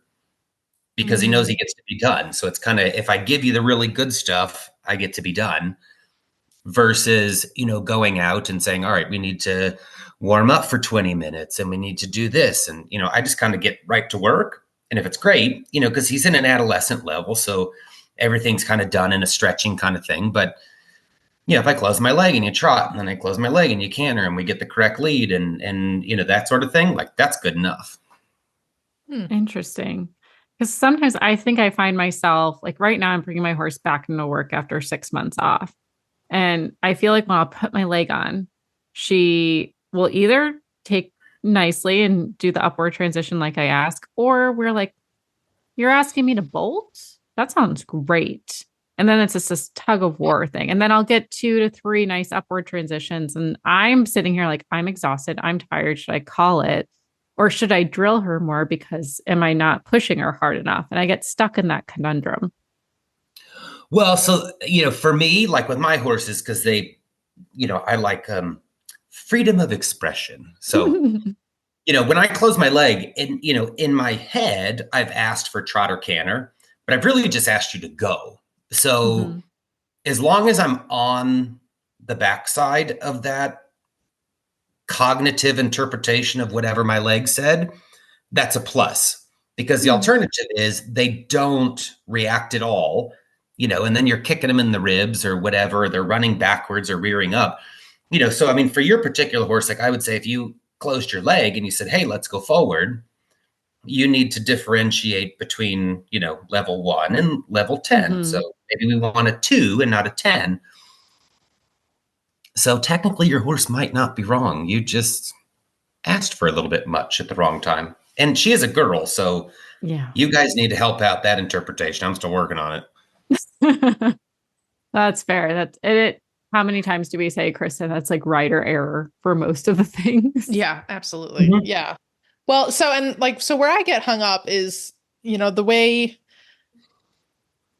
because he knows he gets to be done. So it's kind of, if I give you the really good stuff, I get to be done versus, going out and saying, all right, we need to warm up for 20 minutes and we need to do this. And, I just kind of get right to work. And if it's great, because he's in an adolescent level, so everything's kind of done in a stretching kind of thing. But, if I close my leg and you trot, and then I close my leg and you canter, and we get the correct lead and that sort of thing, like that's good enough. Interesting. Because sometimes I think I find myself, like right now, I'm bringing my horse back into work after 6 months off. And I feel like when I'll put my leg on, she will either take nicely and do the upward transition like I ask, or we're like, you're asking me to bolt? That sounds great. And then it's just this tug of war thing. And then I'll get 2 to 3 nice upward transitions. And I'm sitting here like, I'm exhausted. I'm tired. Should I call it? Or should I drill her more because am I not pushing her hard enough? And I get stuck in that conundrum. Well, so, for me, like with my horses, because they, I like freedom of expression. So, when I close my leg and, in my head, I've asked for trot or canter, but I've really just asked you to go. So as long as I'm on the backside of that cognitive interpretation of whatever my leg said, that's a plus, because the alternative is they don't react at all, and then you're kicking them in the ribs or whatever, they're running backwards or rearing up, so, I mean, for your particular horse, like I would say, if you closed your leg and you said, hey, let's go forward, you need to differentiate between, level 1 and level 10. So maybe we want a 2 and not a 10. So technically your horse might not be wrong. You just asked for a little bit much at the wrong time. And she is a girl, so Yeah. you guys need to help out that interpretation. I'm still working on it. That's fair. That's it. How many times do we say, Kristen, that's like rider error for most of the things? Yeah, absolutely. Yeah. Well, so where I get hung up is, the way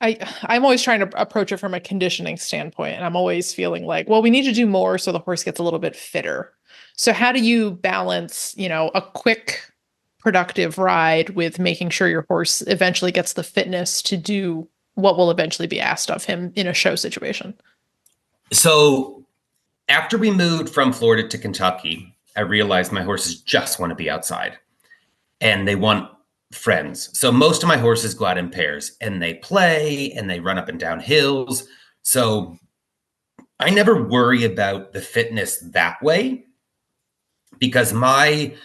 I'm always trying to approach it from a conditioning standpoint. And I'm always feeling like, well, we need to do more so the horse gets a little bit fitter. So how do you balance, a quick, productive ride with making sure your horse eventually gets the fitness to do what will eventually be asked of him in a show situation? So after we moved from Florida to Kentucky, I realized my horses just want to be outside and they want friends. So most of my horses go out in pairs and they play and they run up and down hills. So I never worry about the fitness that way because my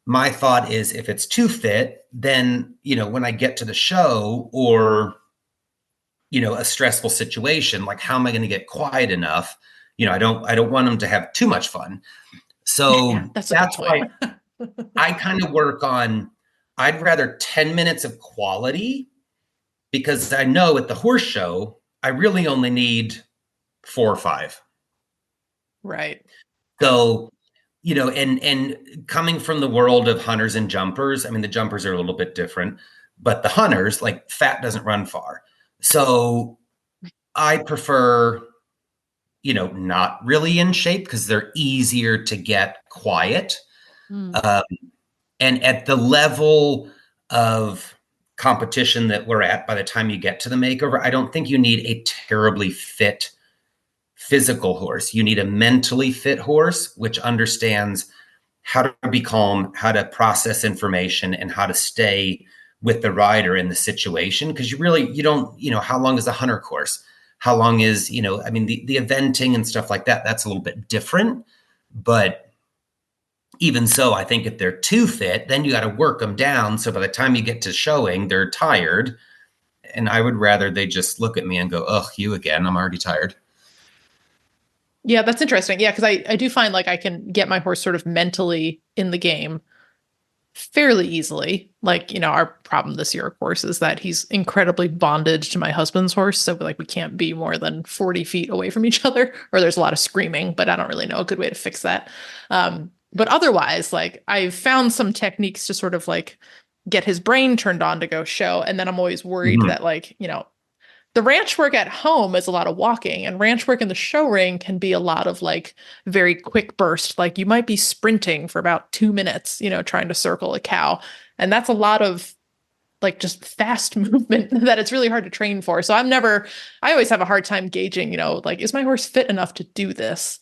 my thought is if it's too fit, then, when I get to the show or, a stressful situation, like how am I going to get quiet enough? I don't want them to have too much fun. So Yeah, that's why I kind of work on, I'd rather 10 minutes of quality, because I know at the horse show, I really only need 4 or 5. Right. So, and coming from the world of hunters and jumpers, I mean, the jumpers are a little bit different, but the hunters, like, fat doesn't run far. So I prefer, not really in shape because they're easier to get quiet. Mm. And at the level of competition that we're at, by the time you get to the makeover, I don't think you need a terribly fit physical horse. You need a mentally fit horse, which understands how to be calm, how to process information, and how to stay with the rider in the situation. Because you don't, how long is a hunter course? How long is, the eventing and stuff like that, that's a little bit different. But even so, I think if they're too fit, then you got to work them down. So by the time you get to showing, they're tired. And I would rather they just look at me and go, "Ugh, you again, I'm already tired." Yeah, that's interesting. Yeah, because I do find like I can get my horse sort of mentally in the game fairly easily. Like, our problem this year, of course, is that he's incredibly bonded to my husband's horse. So like we can't be more than 40 feet away from each other, or there's a lot of screaming, but I don't really know a good way to fix that. But otherwise, like I've found some techniques to sort of like get his brain turned on to go show. And then I'm always worried that like, the ranch work at home is a lot of walking, and ranch work in the show ring can be a lot of like very quick burst. Like you might be sprinting for about 2 minutes, trying to circle a cow. And that's a lot of like just fast movement that it's really hard to train for. So I always have a hard time gauging, like, is my horse fit enough to do this?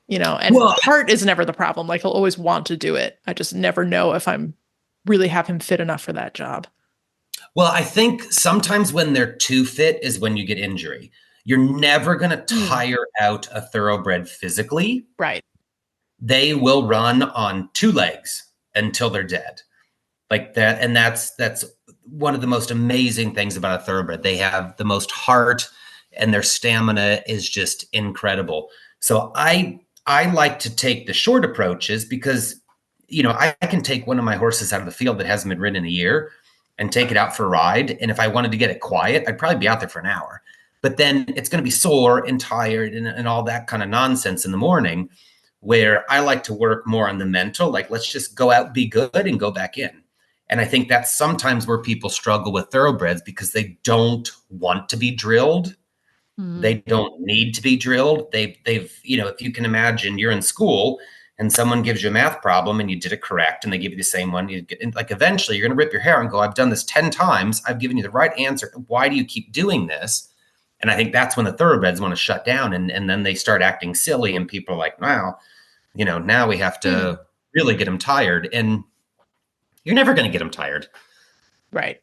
And heart is never the problem. Like he'll always want to do it. I just never know if I'm really have him fit enough for that job. Well, I think sometimes when they're too fit is when you get injury. You're never going to tire out a thoroughbred physically. Right. They will run on 2 legs until they're dead. Like that. And that's one of the most amazing things about a thoroughbred. They have the most heart, and their stamina is just incredible. So I like to take the short approaches because, I can take one of my horses out of the field that hasn't been ridden in a year and take it out for a ride. And if I wanted to get it quiet, I'd probably be out there for an hour. But then it's going to be sore and tired and all that kind of nonsense in the morning, where I like to work more on the mental, like, let's just go out, be good, and go back in. And I think that's sometimes where people struggle with thoroughbreds, because they don't want to be drilled. They don't need to be drilled. They've, if you can imagine, you're in school and someone gives you a math problem and you did it correct and they give you the same one, you get, like, eventually you're going to rip your hair and go, I've done this 10 times. I've given you the right answer. Why do you keep doing this? And I think that's when the thoroughbreds want to shut down, and then they start acting silly, and people are like, wow, now we have to really get them tired. And you're never going to get them tired. Right.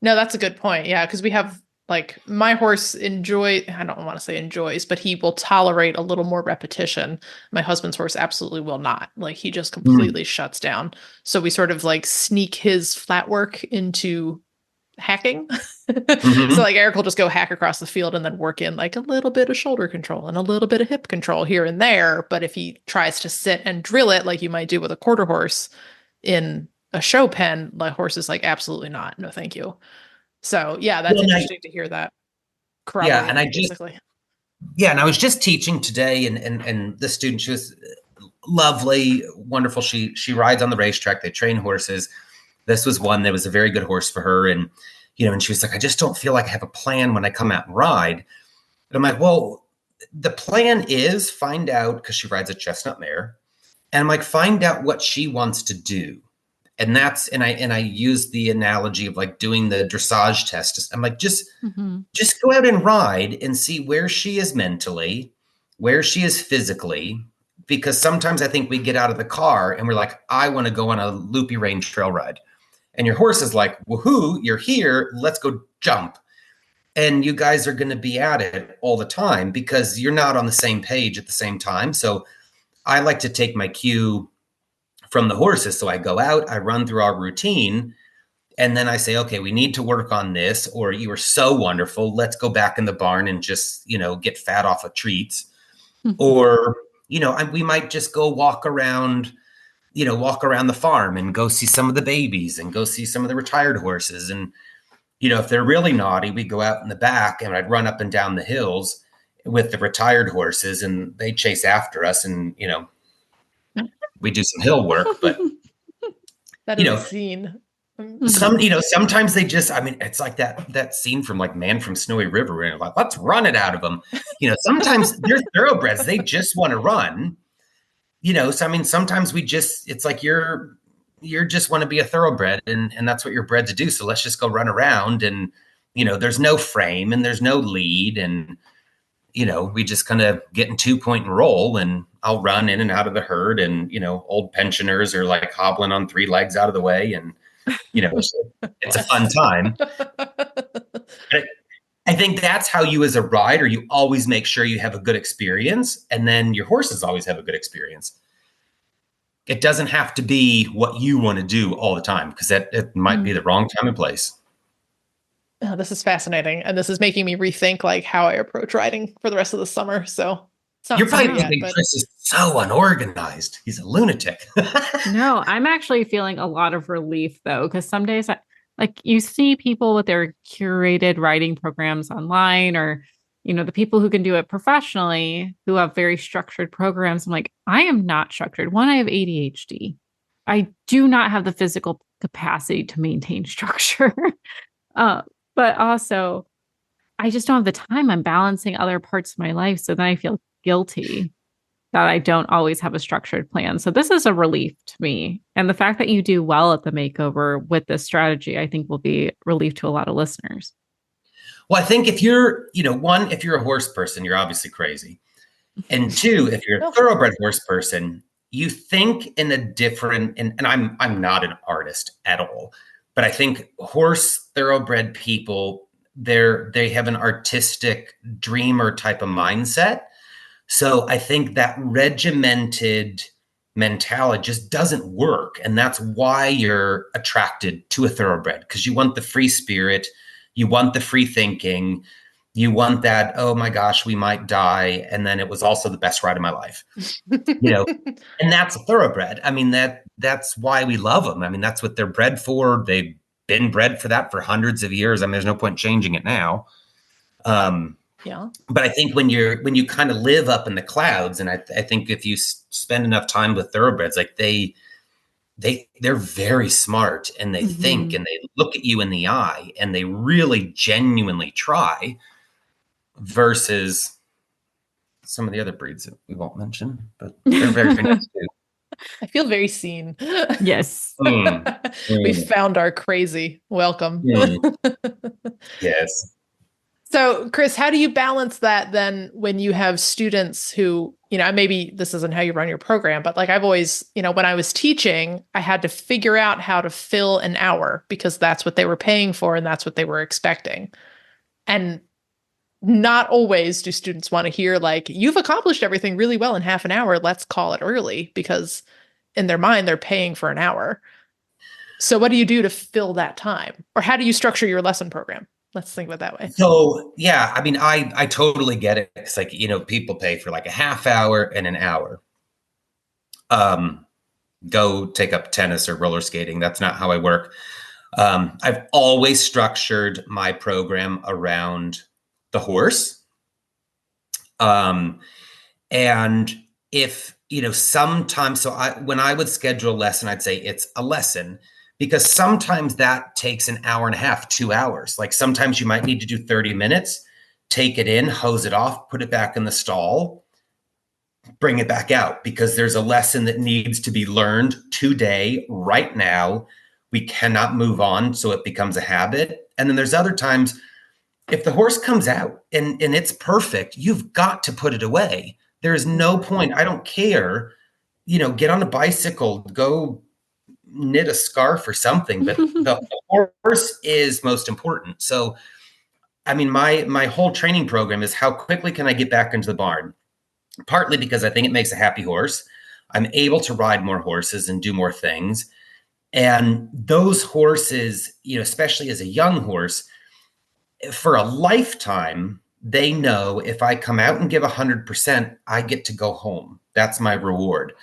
No, that's a good point. Yeah. Because we have, like, my horse I don't want to say enjoys, but he will tolerate a little more repetition. My husband's horse absolutely will not. Like, he just completely shuts down. So we sort of like sneak his flat work into hacking. So like Eric will just go hack across the field and then work in like a little bit of shoulder control and a little bit of hip control here and there. But if he tries to sit and drill it like you might do with a quarter horse in a show pen, the horse is like, absolutely not. No, thank you. So yeah, that's interesting to hear that. Yeah, and I was just teaching today, and the student, she was lovely, wonderful. She rides on the racetrack. They train horses. This was one that was a very good horse for her, and and she was like, I just don't feel like I have a plan when I come out and ride. And I'm like, well, the plan is find out, because she rides a chestnut mare, and I'm like, find out what she wants to do. And I use the analogy of like doing the dressage test. I'm like, just go out and ride and see where she is mentally, where she is physically, because sometimes I think we get out of the car and we're like, I want to go on a loopy range trail ride. And your horse is like, woohoo, you're here, let's go jump. And you guys are going to be at it all the time because you're not on the same page at the same time. So I like to take my cue from the horses. So I go out, I run through our routine, and then I say, okay, we need to work on this, or you were so wonderful. Let's go back in the barn and just, get fat off of treats. Or, we might just go walk around the farm and go see some of the babies and go see some of the retired horses. And, if they're really naughty, we go out in the back and I'd run up and down the hills with the retired horses and they chase after us. And, we do some hill work, but that is a scene. Sometimes they just, it's like that scene from like Man from Snowy River, and like, let's run it out of them. Sometimes they're thoroughbreds. They just want to run, so, sometimes it's like you're just want to be a thoroughbred and that's what you're bred to do. So let's just go run around and, there's no frame and there's no lead and, we just kind of get in 2-point and roll, and I'll run in and out of the herd, and, old pensioners are like hobbling on 3 legs out of the way, and, it's a fun time. But I think that's how you as a rider, you always make sure you have a good experience, and then your horses always have a good experience. It doesn't have to be what you want to do all the time, because it might be the wrong time and place. Oh, this is fascinating. And this is making me rethink like how I approach riding for the rest of the summer. So it's not You're probably yet, thinking Chris is so unorganized. He's a lunatic. No, I'm actually feeling a lot of relief though, because some days you see people with their curated riding programs online, or, the people who can do it professionally, who have very structured programs. I'm like, I am not structured. One, I have ADHD. I do not have the physical capacity to maintain structure. But also, I just don't have the time. I'm balancing other parts of my life. So then I feel guilty that I don't always have a structured plan. So this is a relief to me. And the fact that you do well at the makeover with this strategy, I think will be relief to a lot of listeners. Well, I think if you're, one, if you're a horse person, you're obviously crazy. And 2, if you're a thoroughbred horse person, you think in a different, and I'm not an artist at all, but I think horse thoroughbred people, they have an artistic dreamer type of mindset. So I think that regimented mentality just doesn't work. And that's why you're attracted to a thoroughbred, because you want the free spirit, you want the free thinking, you want that, oh my gosh, we might die. And then it was also the best ride of my life, and that's a thoroughbred. That's why we love them. That's what they're bred for. They've been bred for that for hundreds of years. There's no point changing it now. Yeah. But I think when you kind of live up in the clouds, and I think if you spend enough time with thoroughbreds, like they're very smart, and they think, and they look at you in the eye, and they really genuinely try, versus some of the other breeds that we won't mention, but they're very nice too. I feel very seen. Yes. We found our crazy. Welcome. Yes. So, Chris, how do you balance that then when you have students who, maybe this isn't how you run your program, but like I've always, when I was teaching, I had to figure out how to fill an hour because that's what they were paying for and that's what they were expecting. And not always do students want to hear like, you've accomplished everything really well in half an hour. Let's call it early, because in their mind, they're paying for an hour. So what do you do to fill that time? Or how do you structure your lesson program? Let's think of it that way. So, yeah, I totally get it. It's like, people pay for like a half hour and an hour. Go take up tennis or roller skating. That's not how I work. I've always structured my program around the horse. And if, sometimes, when I would schedule a lesson, I'd say it's a lesson, because sometimes that takes an hour and a half, 2 hours. Like sometimes you might need to do 30 minutes, take it in, hose it off, put it back in the stall, bring it back out, because there's a lesson that needs to be learned today, right now. We cannot move on, so it becomes a habit. And then there's other times, if the horse comes out and it's perfect, you've got to put it away. There is no point. I don't care, get on a bicycle, go knit a scarf or something, but the horse is most important. So, my whole training program is how quickly can I get back into the barn? Partly because I think it makes a happy horse. I'm able to ride more horses and do more things. And those horses, especially as a young horse, for a lifetime, they know if I come out and give 100%, I get to go home. That's my reward.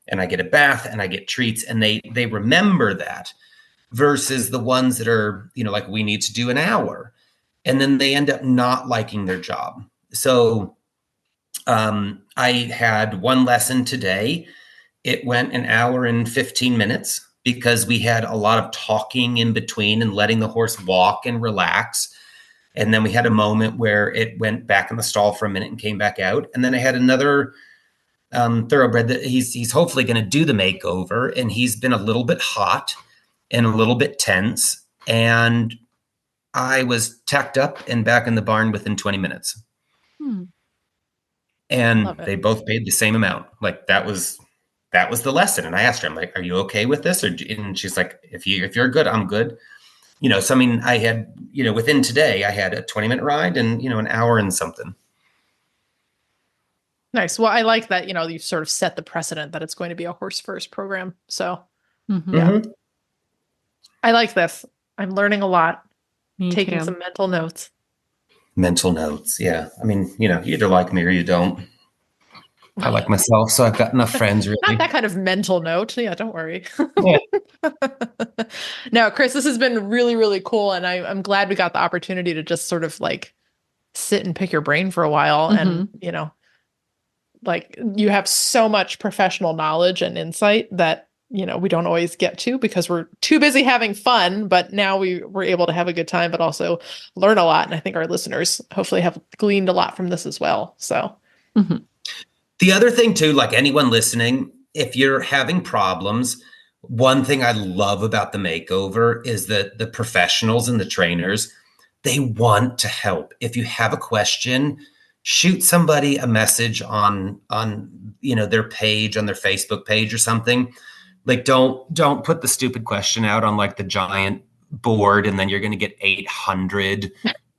And I get a bath and I get treats, and they remember that, versus the ones that are, like, we need to do an hour. And then they end up not liking their job. So I had one lesson today. It went an hour and 15 minutes because we had a lot of talking in between and letting the horse walk and relax. And then we had a moment where it went back in the stall for a minute and came back out. And then I had another thoroughbred that he's hopefully going to do the makeover. And he's been a little bit hot and a little bit tense. And I was tacked up and back in the barn within 20 minutes. And they both paid the same amount. Like, that was the lesson. And I asked her, I'm like, are you okay with this? And she's like, if you're good, I'm good. So, I mean, I had, within today, I had a 20-minute ride and, an hour and something. Nice. Well, I like that, you sort of set the precedent that it's going to be a horse first program. So, yeah. I like this. I'm learning a lot. Taking some mental notes. Mental notes. Yeah. I mean, you either like me or you don't. I like myself, so I've got enough friends, really. Not that kind of mental note. Yeah, don't worry. No, Chris, this has been really, really cool. And I'm glad we got the opportunity to just sort of like sit and pick your brain for a while. And, like, you have so much professional knowledge and insight that, we don't always get to because we're too busy having fun. But now we're able to have a good time, but also learn a lot. And I think our listeners hopefully have gleaned a lot from this as well. So. The other thing too, like anyone listening, if you're having problems, one thing I love about the makeover is that the professionals and the trainers, they want to help. If you have a question, shoot somebody a message on their page, on their Facebook page or something. Like, don't put the stupid question out on like the giant board and then you're going to get 800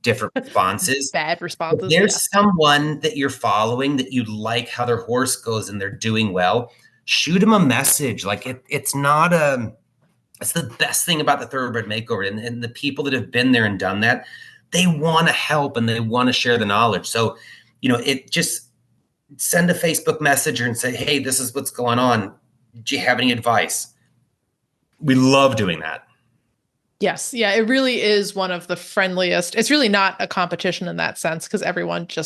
different responses. Bad responses. If there's someone that you're following that you like how their horse goes and they're doing well, shoot them a message. Like, it's the best thing about the Thoroughbred Makeover. And the people that have been there and done that, they want to help and they want to share the knowledge. So, it just send a Facebook messenger and say, hey, this is what's going on. Do you have any advice? We love doing that. Yes. Yeah, it really is one of the friendliest. It's really not a competition in that sense because everyone's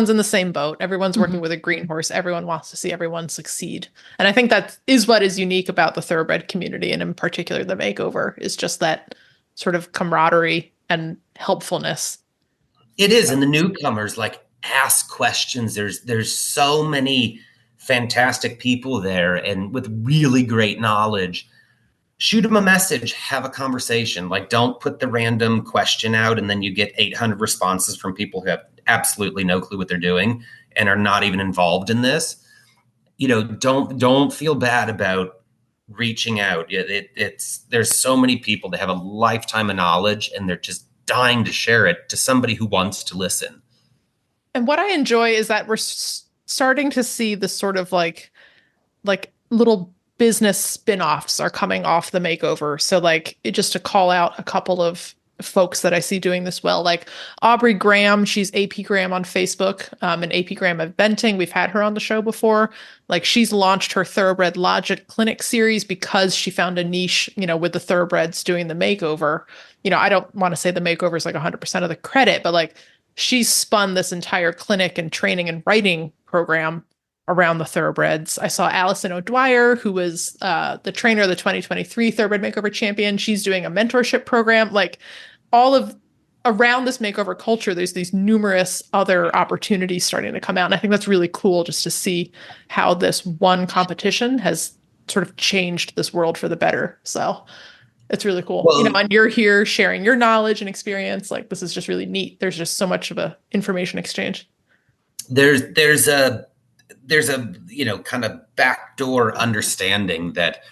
in the same boat. Everyone's working with a green horse. Everyone wants to see everyone succeed. And I think that is what is unique about the thoroughbred community, and in particular the makeover, is just that sort of camaraderie and helpfulness. It is. And the newcomers, like, ask questions. There's so many fantastic people there and with really great knowledge. Shoot them a message, have a conversation. Like, don't put the random question out and then you get 800 responses from people who have absolutely no clue what they're doing and are not even involved in this. Don't feel bad about reaching out. There's so many people that have a lifetime of knowledge and they're just dying to share it to somebody who wants to listen. And what I enjoy is that we're starting to see this sort of like little business spin-offs are coming off the makeover. So like, just to call out a couple of folks that I see doing this well, like Aubrey Graham, she's AP Graham on Facebook, and AP Graham of Benting. We've had her on the show before. Like, she's launched her Thoroughbred Logic Clinic series because she found a niche, with the thoroughbreds doing the makeover. I don't want to say the makeover is like 100% of the credit, but like, she's spun this entire clinic and training and writing program around the thoroughbreds. I saw Allison O'Dwyer, who was the trainer of the 2023 Thoroughbred Makeover champion. She's doing a mentorship program. Like, all of around this makeover culture, there's these numerous other opportunities starting to come out. And I think that's really cool just to see how this one competition has sort of changed this world for the better. So it's really cool. Well, and you're here sharing your knowledge and experience. Like, this is just really neat. There's just so much of a information exchange. There's a kind of backdoor understanding that,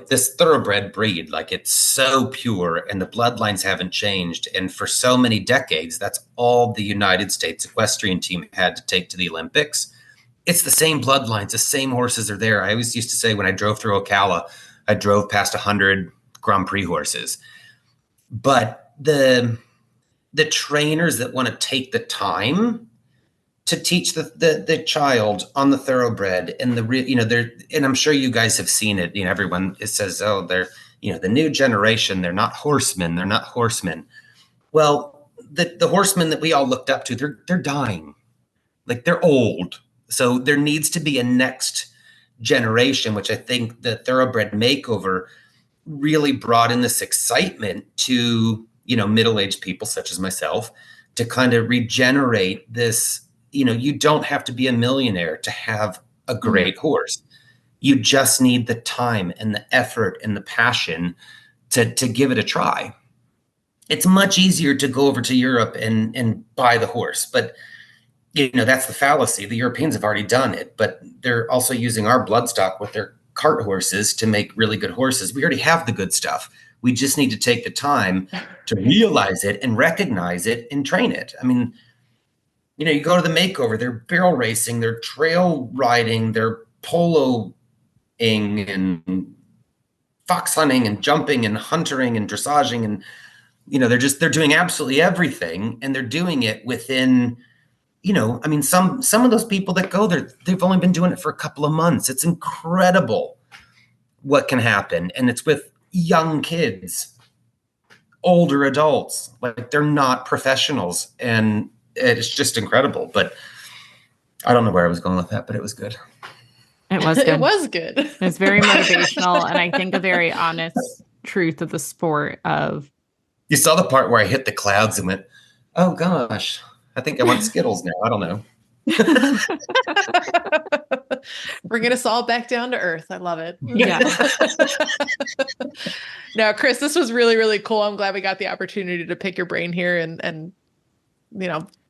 this thoroughbred breed, like, it's so pure and the bloodlines haven't changed. And for so many decades, that's all the United States equestrian team had to take to the Olympics. it's the same bloodlines, the same horses are there. I always used to say when I drove through Ocala, I drove past 100 Grand Prix horses. But the trainers that want to take the time to teach the child on the thoroughbred and and I'm sure you guys have seen it, everyone, it says, oh, they're, the new generation, they're not horsemen. They're not horsemen. Well, the horsemen that we all looked up to, they're dying. Like, they're old. So there needs to be a next generation, which I think the Thoroughbred Makeover really brought in this excitement to, middle-aged people such as myself to kind of regenerate this. You don't have to be a millionaire to have a great horse. You just need the time and the effort and the passion to give it a try. It's much easier to go over to Europe and buy the horse, but that's the fallacy. The Europeans have already done it, but they're also using our bloodstock with their cart horses to make really good horses. We already have the good stuff. We just need to take the time to realize it and recognize it and train it. I mean, you go to the makeover, they're barrel racing, they're trail riding, they're poloing and fox hunting and jumping and huntering and dressaging. And, they're doing absolutely everything. And they're doing it within, some of those people that go there, they've only been doing it for a couple of months. It's incredible what can happen. And it's with young kids, older adults, like they're not professionals. And it's just incredible. But I don't know where I was going with that, but it was good. It was good. It was good. It's very motivational. And I think a very honest truth of the sport of. You saw the part where I hit the clouds and went, oh gosh, I think I want Skittles now. I don't know. Bringing us all back down to earth. I love it. Yeah. No, Chris, this was really, really cool. I'm glad we got the opportunity to pick your brain here and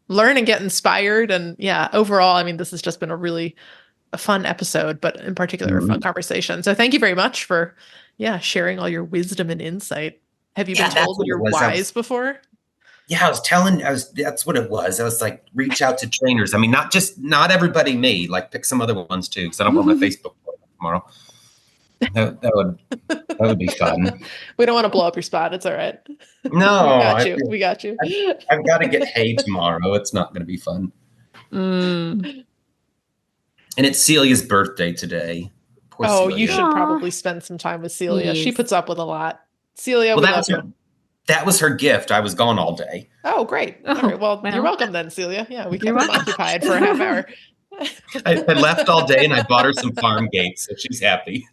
learn and get inspired. And yeah, overall, I mean, this has just been a fun episode, but in particular, a fun conversation. So thank you very much for, sharing all your wisdom and insight. Have you been told you're wise before? Yeah, that's what it was. I was like, reach out to trainers. I mean, not everybody me, like pick some other ones too, because I don't want my Facebook tomorrow. That would be fun. We don't want to blow up your spot. It's all right. No, we got you. I've got to get hay tomorrow. It's not going to be fun. Mm. And it's Celia's birthday today. Poor Celia. You should probably spend some time with Celia. Yes. She puts up with a lot. Celia, that was her gift. I was gone all day. Oh, great. All right. Well, you're welcome then, Celia. Yeah, we kept her occupied for a half hour. I left all day and I bought her some farm gates, so she's happy.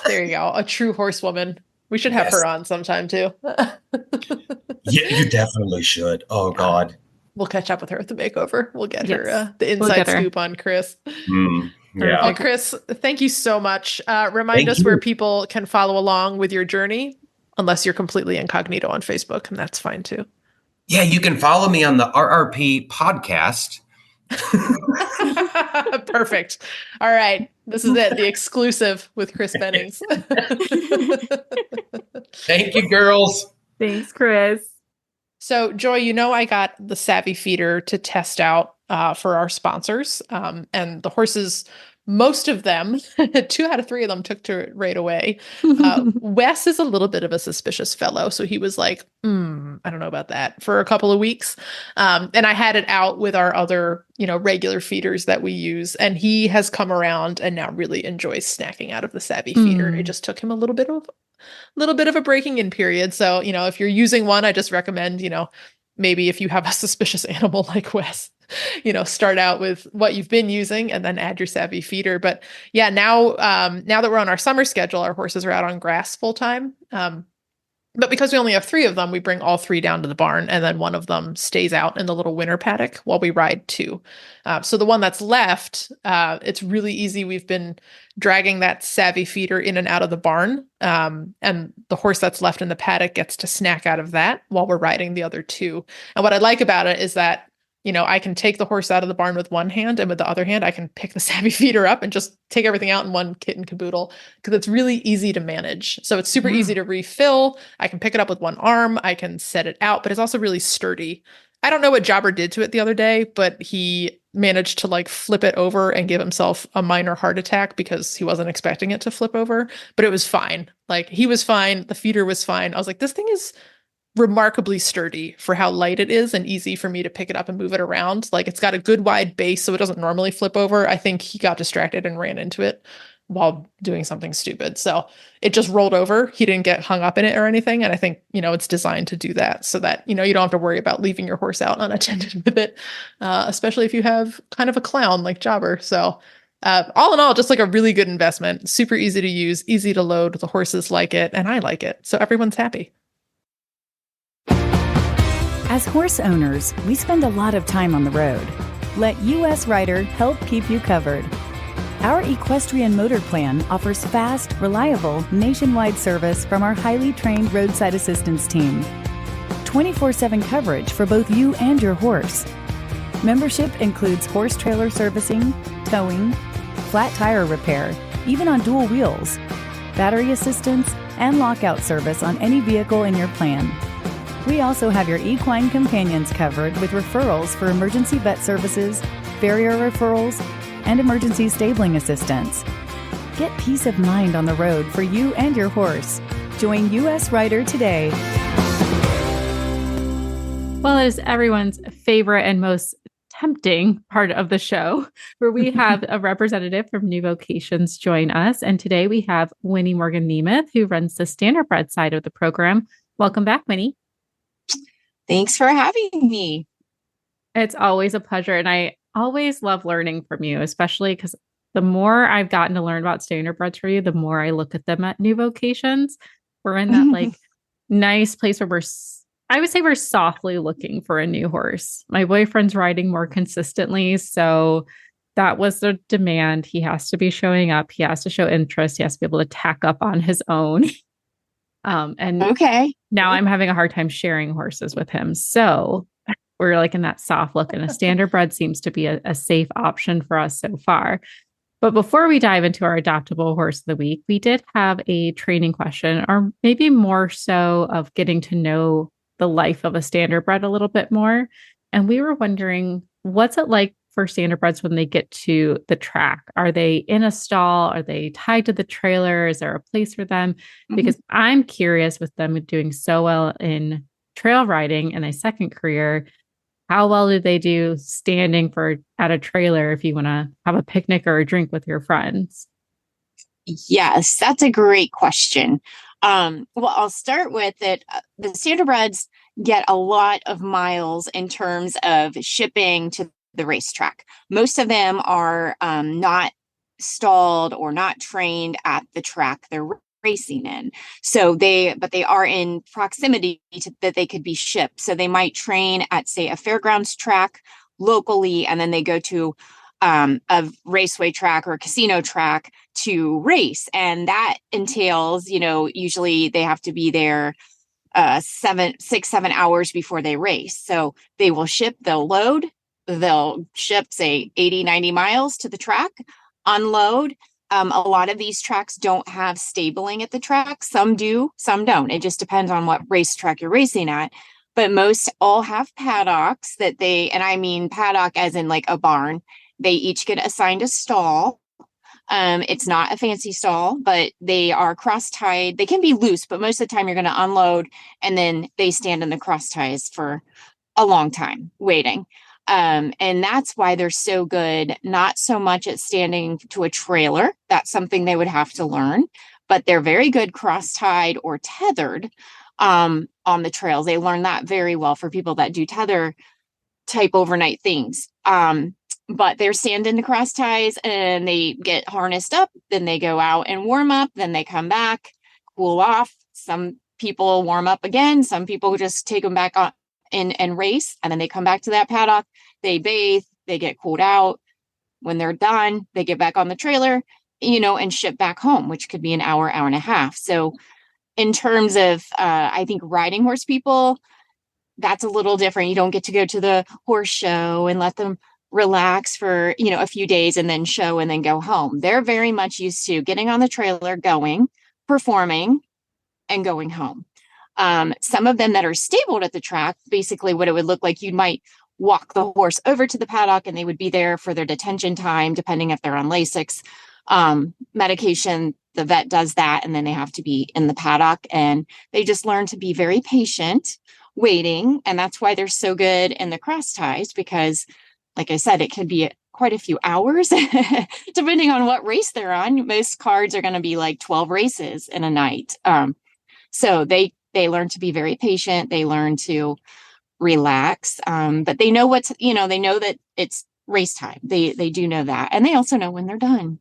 There you go. A true horsewoman. We should have her on sometime too. Yeah, you definitely should. Oh, God. We'll catch up with her at the makeover. We'll get her the inside scoop on Chris. Yeah. Well, Chris, thank you so much. Remind us where people can follow along with your journey, unless you're completely incognito on Facebook, and that's fine too. Yeah, you can follow me on the RRP podcast. Perfect. All right. This is it. The exclusive with Chris Bennings. Thank you, girls. Thanks, Chris. So, Joy, I got the Savvy Feeder to test out for our sponsors. And the horses, most of them, 2 out of 3 of them took to it right away. Wes is a little bit of a suspicious fellow. So he was like, I don't know about that for a couple of weeks. And I had it out with our other, regular feeders that we use. And he has come around and now really enjoys snacking out of the Savvy Feeder. It just took him a little bit of a breaking in period. So, if you're using one, I just recommend, maybe if you have a suspicious animal like Wes, start out with what you've been using and then add your Savvy Feeder. But yeah, now that we're on our summer schedule, our horses are out on grass full time. But because we only have 3 of them, we bring all 3 down to the barn, and then one of them stays out in the little winter paddock while we ride 2. So the one that's left, it's really easy. We've been dragging that Savvy Feeder in and out of the barn, and the horse that's left in the paddock gets to snack out of that while we're riding the other 2. And what I like about it is that I can take the horse out of the barn with one hand, and with the other hand, I can pick the Savvy Feeder up and just take everything out in one kit and caboodle, because it's really easy to manage. So it's super easy to refill. I can pick it up with one arm. I can set it out, but it's also really sturdy. I don't know what Jobber did to it the other day, but he managed to like flip it over and give himself a minor heart attack because he wasn't expecting it to flip over, but it was fine. Like he was fine. The feeder was fine. I was like, this thing is remarkably sturdy for how light it is and easy for me to pick it up and move it around. Like it's got a good wide base, so it doesn't normally flip over. I think he got distracted and ran into it while doing something stupid. So it just rolled over. He didn't get hung up in it or anything. And I think, it's designed to do that so that, you don't have to worry about leaving your horse out unattended with it, especially if you have kind of a clown like Jobber. So all in all, just like a really good investment, super easy to use, easy to load. The horses like it and I like it. So everyone's happy. As horse owners, we spend a lot of time on the road. Let US Rider help keep you covered. Our equestrian motor plan offers fast, reliable, nationwide service from our highly trained roadside assistance team. 24/7 coverage for both you and your horse. Membership includes horse trailer servicing, towing, flat tire repair, even on dual wheels, battery assistance, and lockout service on any vehicle in your plan. We also have your equine companions covered with referrals for emergency vet services, farrier referrals, and emergency stabling assistance. Get peace of mind on the road for you and your horse. Join US Rider today. Well, it is everyone's favorite and most tempting part of the show where we have a representative from New Vocations join us. And today we have Winnie Morgan Nemeth, who runs the Standardbred side of the program. Welcome back, Winnie. Thanks for having me. It's always a pleasure. And I always love learning from you, especially because the more I've gotten to learn about Standardbreds for you, the more I look at them at New Vocations. We're in that like nice place where I would say we're softly looking for a new horse. My boyfriend's riding more consistently. So that was the demand. He has to be showing up. He has to show interest. He has to be able to tack up on his own. And okay. Now I'm having a hard time sharing horses with him. So we're like in that soft look, and a Standardbred seems to be a safe option for us so far. But before we dive into our adoptable horse of the week, we did have a training question, or maybe more so of getting to know the life of a Standardbred a little bit more. And we were wondering, what's it like for Standardbreds when they get to the track? Are they in a stall? Are they tied to the trailer? Is there a place for them? Because I'm curious, with them doing so well in trail riding in a second career, how well do they do standing at a trailer if you want to have a picnic or a drink with your friends? Yes, that's a great question. Well, I'll start with it. The Standardbreds get a lot of miles in terms of shipping to the racetrack. Most of them are not stalled or not trained at the track they're racing in. But they are in proximity to that they could be shipped. So they might train at, say, a fairgrounds track locally, and then they go to a raceway track or a casino track to race. And that entails, usually they have to be there 7 hours before they race. So they will ship, they'll load, they'll ship, say, 80, 90 miles to the track, unload. A lot of these tracks don't have stabling at the track. Some do, some don't. It just depends on what racetrack you're racing at. But most all have paddocks and I mean paddock as in like a barn. They each get assigned a stall. It's not a fancy stall, but they are cross-tied. They can be loose, but most of the time you're going to unload, and then they stand in the cross ties for a long time waiting. And that's why they're so good, not so much at standing to a trailer. That's something they would have to learn, but they're very good cross-tied or tethered on the trails. They learn that very well for people that do tether type overnight things. But they're standing to cross ties and they get harnessed up, then they go out and warm up, then they come back, cool off. Some people warm up again. Some people just take them back on and race, and then they come back to that paddock, they bathe, they get cooled out. When they're done, they get back on the trailer, and ship back home, which could be an hour, hour and a half. So in terms of, I think riding horse people, that's a little different. You don't get to go to the horse show and let them relax for, a few days and then show and then go home. They're very much used to getting on the trailer, going, performing, and going home. Some of them that are stabled at the track, basically what it would look like, you might walk the horse over to the paddock, and they would be there for their detention time, depending if they're on Lasix medication. The vet does that, and then they have to be in the paddock, and they just learn to be very patient, waiting. And that's why they're so good in the cross ties, because like I said, it could be quite a few hours depending on what race they're on. Most cards are going to be like 12 races in a night. So they learn to be very patient. They learn to relax. But they know they know that it's race time. They do know that. And they also know when they're done.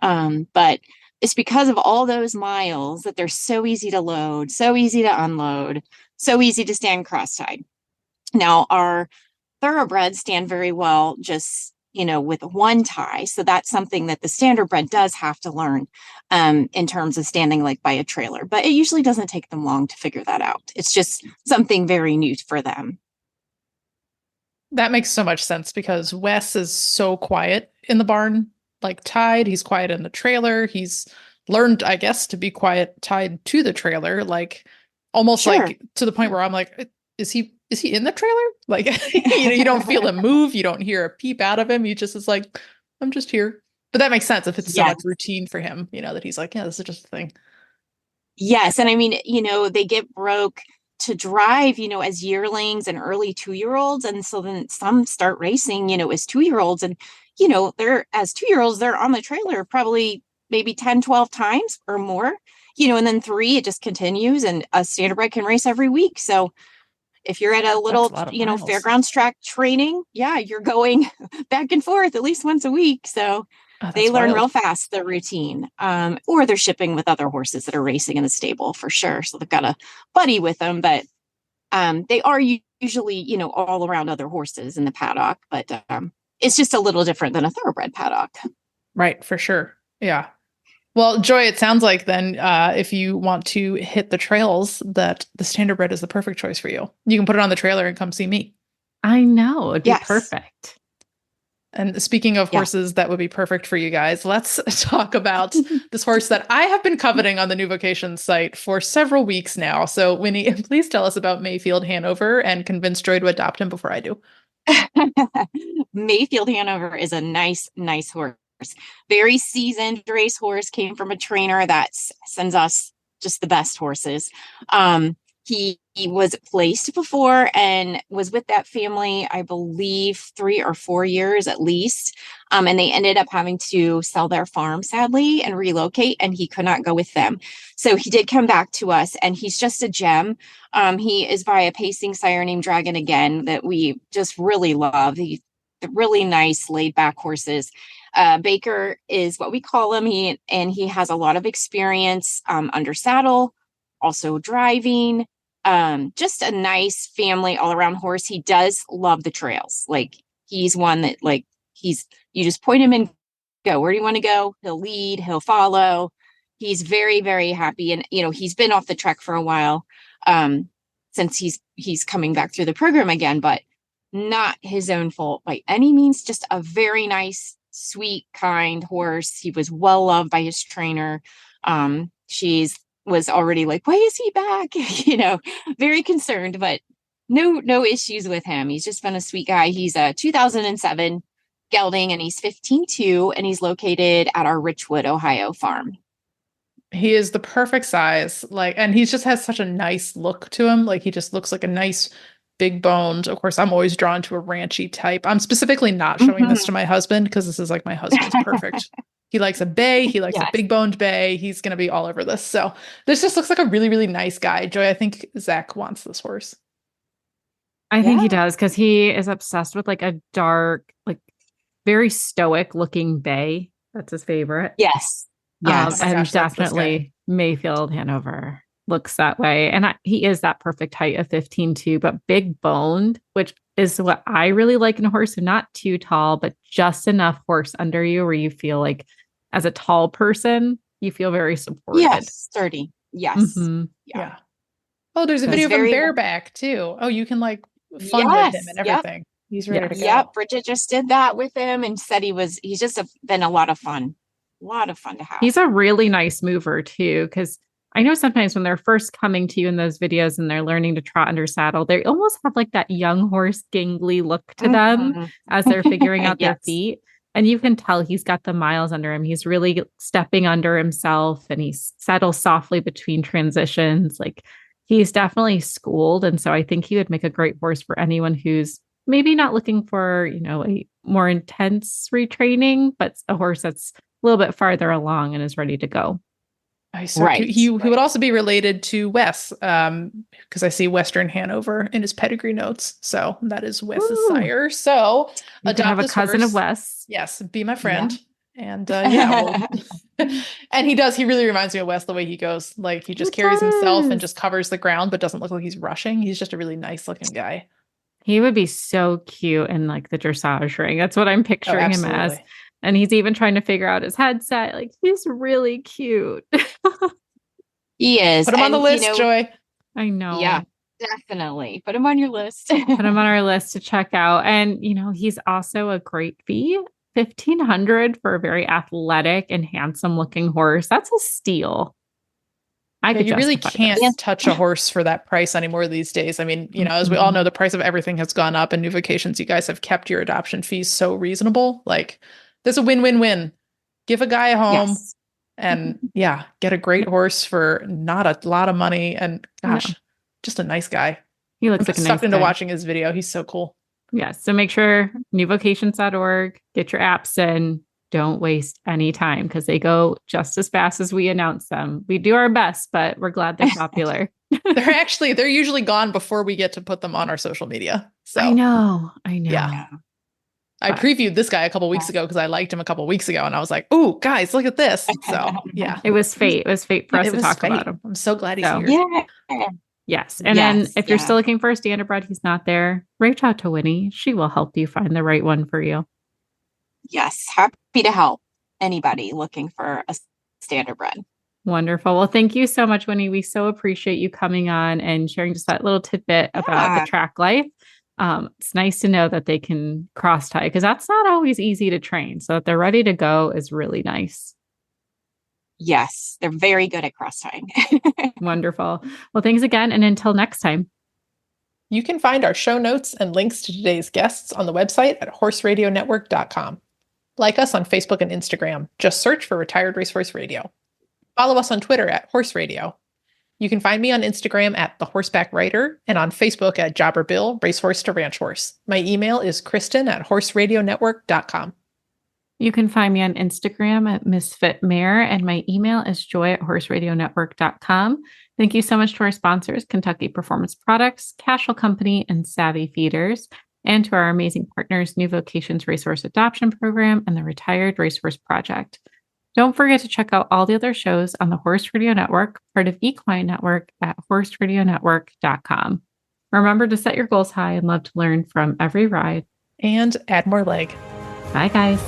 But it's because of all those miles that they're so easy to load, so easy to unload, so easy to stand cross-tied. Now, our thoroughbreds stand very well just, with one tie. So that's something that the standardbred does have to learn in terms of standing like by a trailer. But it usually doesn't take them long to figure that out. It's just something very new for them. That makes so much sense because Wes is so quiet in the barn, like tied. He's quiet in the trailer. He's learned, I guess, to be quiet tied to the trailer, like almost like to the point where I'm like, is he in the trailer? Like, you don't feel him move. You don't hear a peep out of him. He just is like, I'm just here. But that makes sense if it's so much routine for him, that he's like, yeah, this is just a thing. Yes. And I mean, they get broke to drive, as yearlings and early 2-year-olds. And so then some start racing, as 2-year-olds. And, they're as 2-year-olds, they're on the trailer probably maybe 10, 12 times or more, and then 3, it just continues. And a standardbred can race every week. So if you're at a little, fairgrounds track training, you're going back and forth at least once a week. So they learn real fast the routine, or they're shipping with other horses that are racing in the stable for sure. So they've got a buddy with them, but they are usually, all around other horses in the paddock. But it's just a little different than a thoroughbred paddock. Right, for sure. Yeah. Well, Joy, it sounds like then if you want to hit the trails, that the standardbred is the perfect choice for you. You can put it on the trailer and come see me. I know. It'd be perfect. And speaking of horses that would be perfect for you guys, let's talk about this horse that I have been coveting on the new Vocations site for several weeks now. So, Winnie, please tell us about Mayfield Hanover and convince Joy to adopt him before I do. Mayfield Hanover is a nice horse. Very seasoned racehorse, came from a trainer that sends us just the best horses. He was placed before and was with that family, I believe, 3 or 4 years at least. And they ended up having to sell their farm, sadly, and relocate, and he could not go with them. So he did come back to us, and he's just a gem. He is by a pacing sire named Dragon again that we just really love. He's really nice, laid-back horses. Baker is what we call him. He has a lot of experience under saddle, also driving. Just a nice family all around horse. He does love the trails. Like he's one that you just point him and go, where do you want to go? He'll lead, he'll follow. He's very, very happy. And, he's been off the track for a while, since he's coming back through the program again, but not his own fault by any means. Just a very nice, sweet, kind horse. He was well loved by his trainer. She's was already like, why is he back? Very concerned, but no issues with him. He's just been a sweet guy. He's a 2007 gelding, and he's 15.2, and he's located at our Richwood, Ohio farm. He is the perfect size, and he just has such a nice look to him. Like he just looks like a nice big boned. Of course, I'm always drawn to a ranchy type. I'm specifically not showing this to my husband because this is like my husband's perfect. He likes a bay. He likes a big boned bay. He's going to be all over this. So this just looks like a really, really nice guy. Joy, I think Zach wants this horse. I think he does because he is obsessed with like a dark, like very stoic looking bay. That's his favorite. Yes. Yes. And definitely Mayfield Hanover looks that way. And he is that perfect height of 15.2, but big boned, which is what I really like in a horse. So not too tall, but just enough horse under you where you feel like as a tall person, you feel very supported. Yes, sturdy. Yes. Mm-hmm. Yeah. Oh, there's a video of him bareback too. Oh, you can fun with him and everything. He's ready to go. Yep. Bridget just did that with him and said he's just been a lot of fun. A lot of fun to have. He's a really nice mover too, because I know sometimes when they're first coming to you in those videos and they're learning to trot under saddle, they almost have like that young horse gangly look to them as they're figuring out their feet. And you can tell he's got the miles under him. He's really stepping under himself and he settles softly between transitions. Like he's definitely schooled. And so I think he would make a great horse for anyone who's maybe not looking for, a more intense retraining, but a horse that's a little bit farther along and is ready to go. He would also be related to Wes, because I see Western Hanover in his pedigree notes. So that is Wes's sire. So you can have a cousin of Wes. Yes, be my friend. Yeah. And and he really reminds me of Wes, the way he goes, like he just carries himself and just covers the ground, but doesn't look like he's rushing. He's just a really nice looking guy. He would be so cute in like the dressage ring. That's what I'm picturing him as. And he's even trying to figure out his headset. Like he's really cute. He is. Put him on the list, Joy. I know. Yeah, definitely. Put him on your list. Put him on our list to check out. And, he's also a great fee. $1,500 for a very athletic and handsome looking horse. That's a steal. You really can't touch a horse for that price anymore these days. I mean, as we all know, the price of everything has gone up, and New Vocations, you guys have kept your adoption fees so reasonable. Like there's a win-win-win. Give a guy a home and get a great horse for not a lot of money. And gosh, just a nice guy. He looks like a nice guy. I'm sucked into watching his video. He's so cool. Yeah. So make sure newvocations.org, get your apps in. Don't waste any time because they go just as fast as we announce them. We do our best, but we're glad they're popular. They're usually gone before we get to put them on our social media. So I know. Yeah. I previewed this guy a couple weeks ago because I liked him a couple weeks ago and I was like, "Ooh, guys, look at this." So yeah. It was fate. It was fate for us to talk about him. I'm so glad he's here. Yeah. Yes. And then if you're still looking for a Standardbred, he's not there. Reach out to Winnie. She will help you find the right one for you. Yes. Happy to help anybody looking for a Standardbred. Wonderful. Well, thank you so much, Winnie. We so appreciate you coming on and sharing just that little tidbit about the track life. It's nice to know that they can cross tie because that's not always easy to train. So that they're ready to go is really nice. Yes, they're very good at cross tying. Wonderful. Well, thanks again. And until next time. You can find our show notes and links to today's guests on the website at horseradionetwork.com. Like us on Facebook and Instagram. Just search for Retired Racehorse Radio. Follow us on Twitter at Horse Radio. You can find me on Instagram at The Horseback Writer and on Facebook at Jobber Bill, Racehorse to Ranch Horse. My email is Kristen@horseradionetwork.com. You can find me on Instagram at Misfit Mare, and my email is joy@horseradionetwork.com. Thank you so much to our sponsors, Kentucky Performance Products, Cashel Company, and Savvy Feeders, and to our amazing partners, New Vocations Racehorse Adoption Program and the Retired Racehorse Project. Don't forget to check out all the other shows on the Horse Radio Network, part of Equine Network, at horseradionetwork.com. Remember to set your goals high and love to learn from every ride. And add more leg. Bye, guys.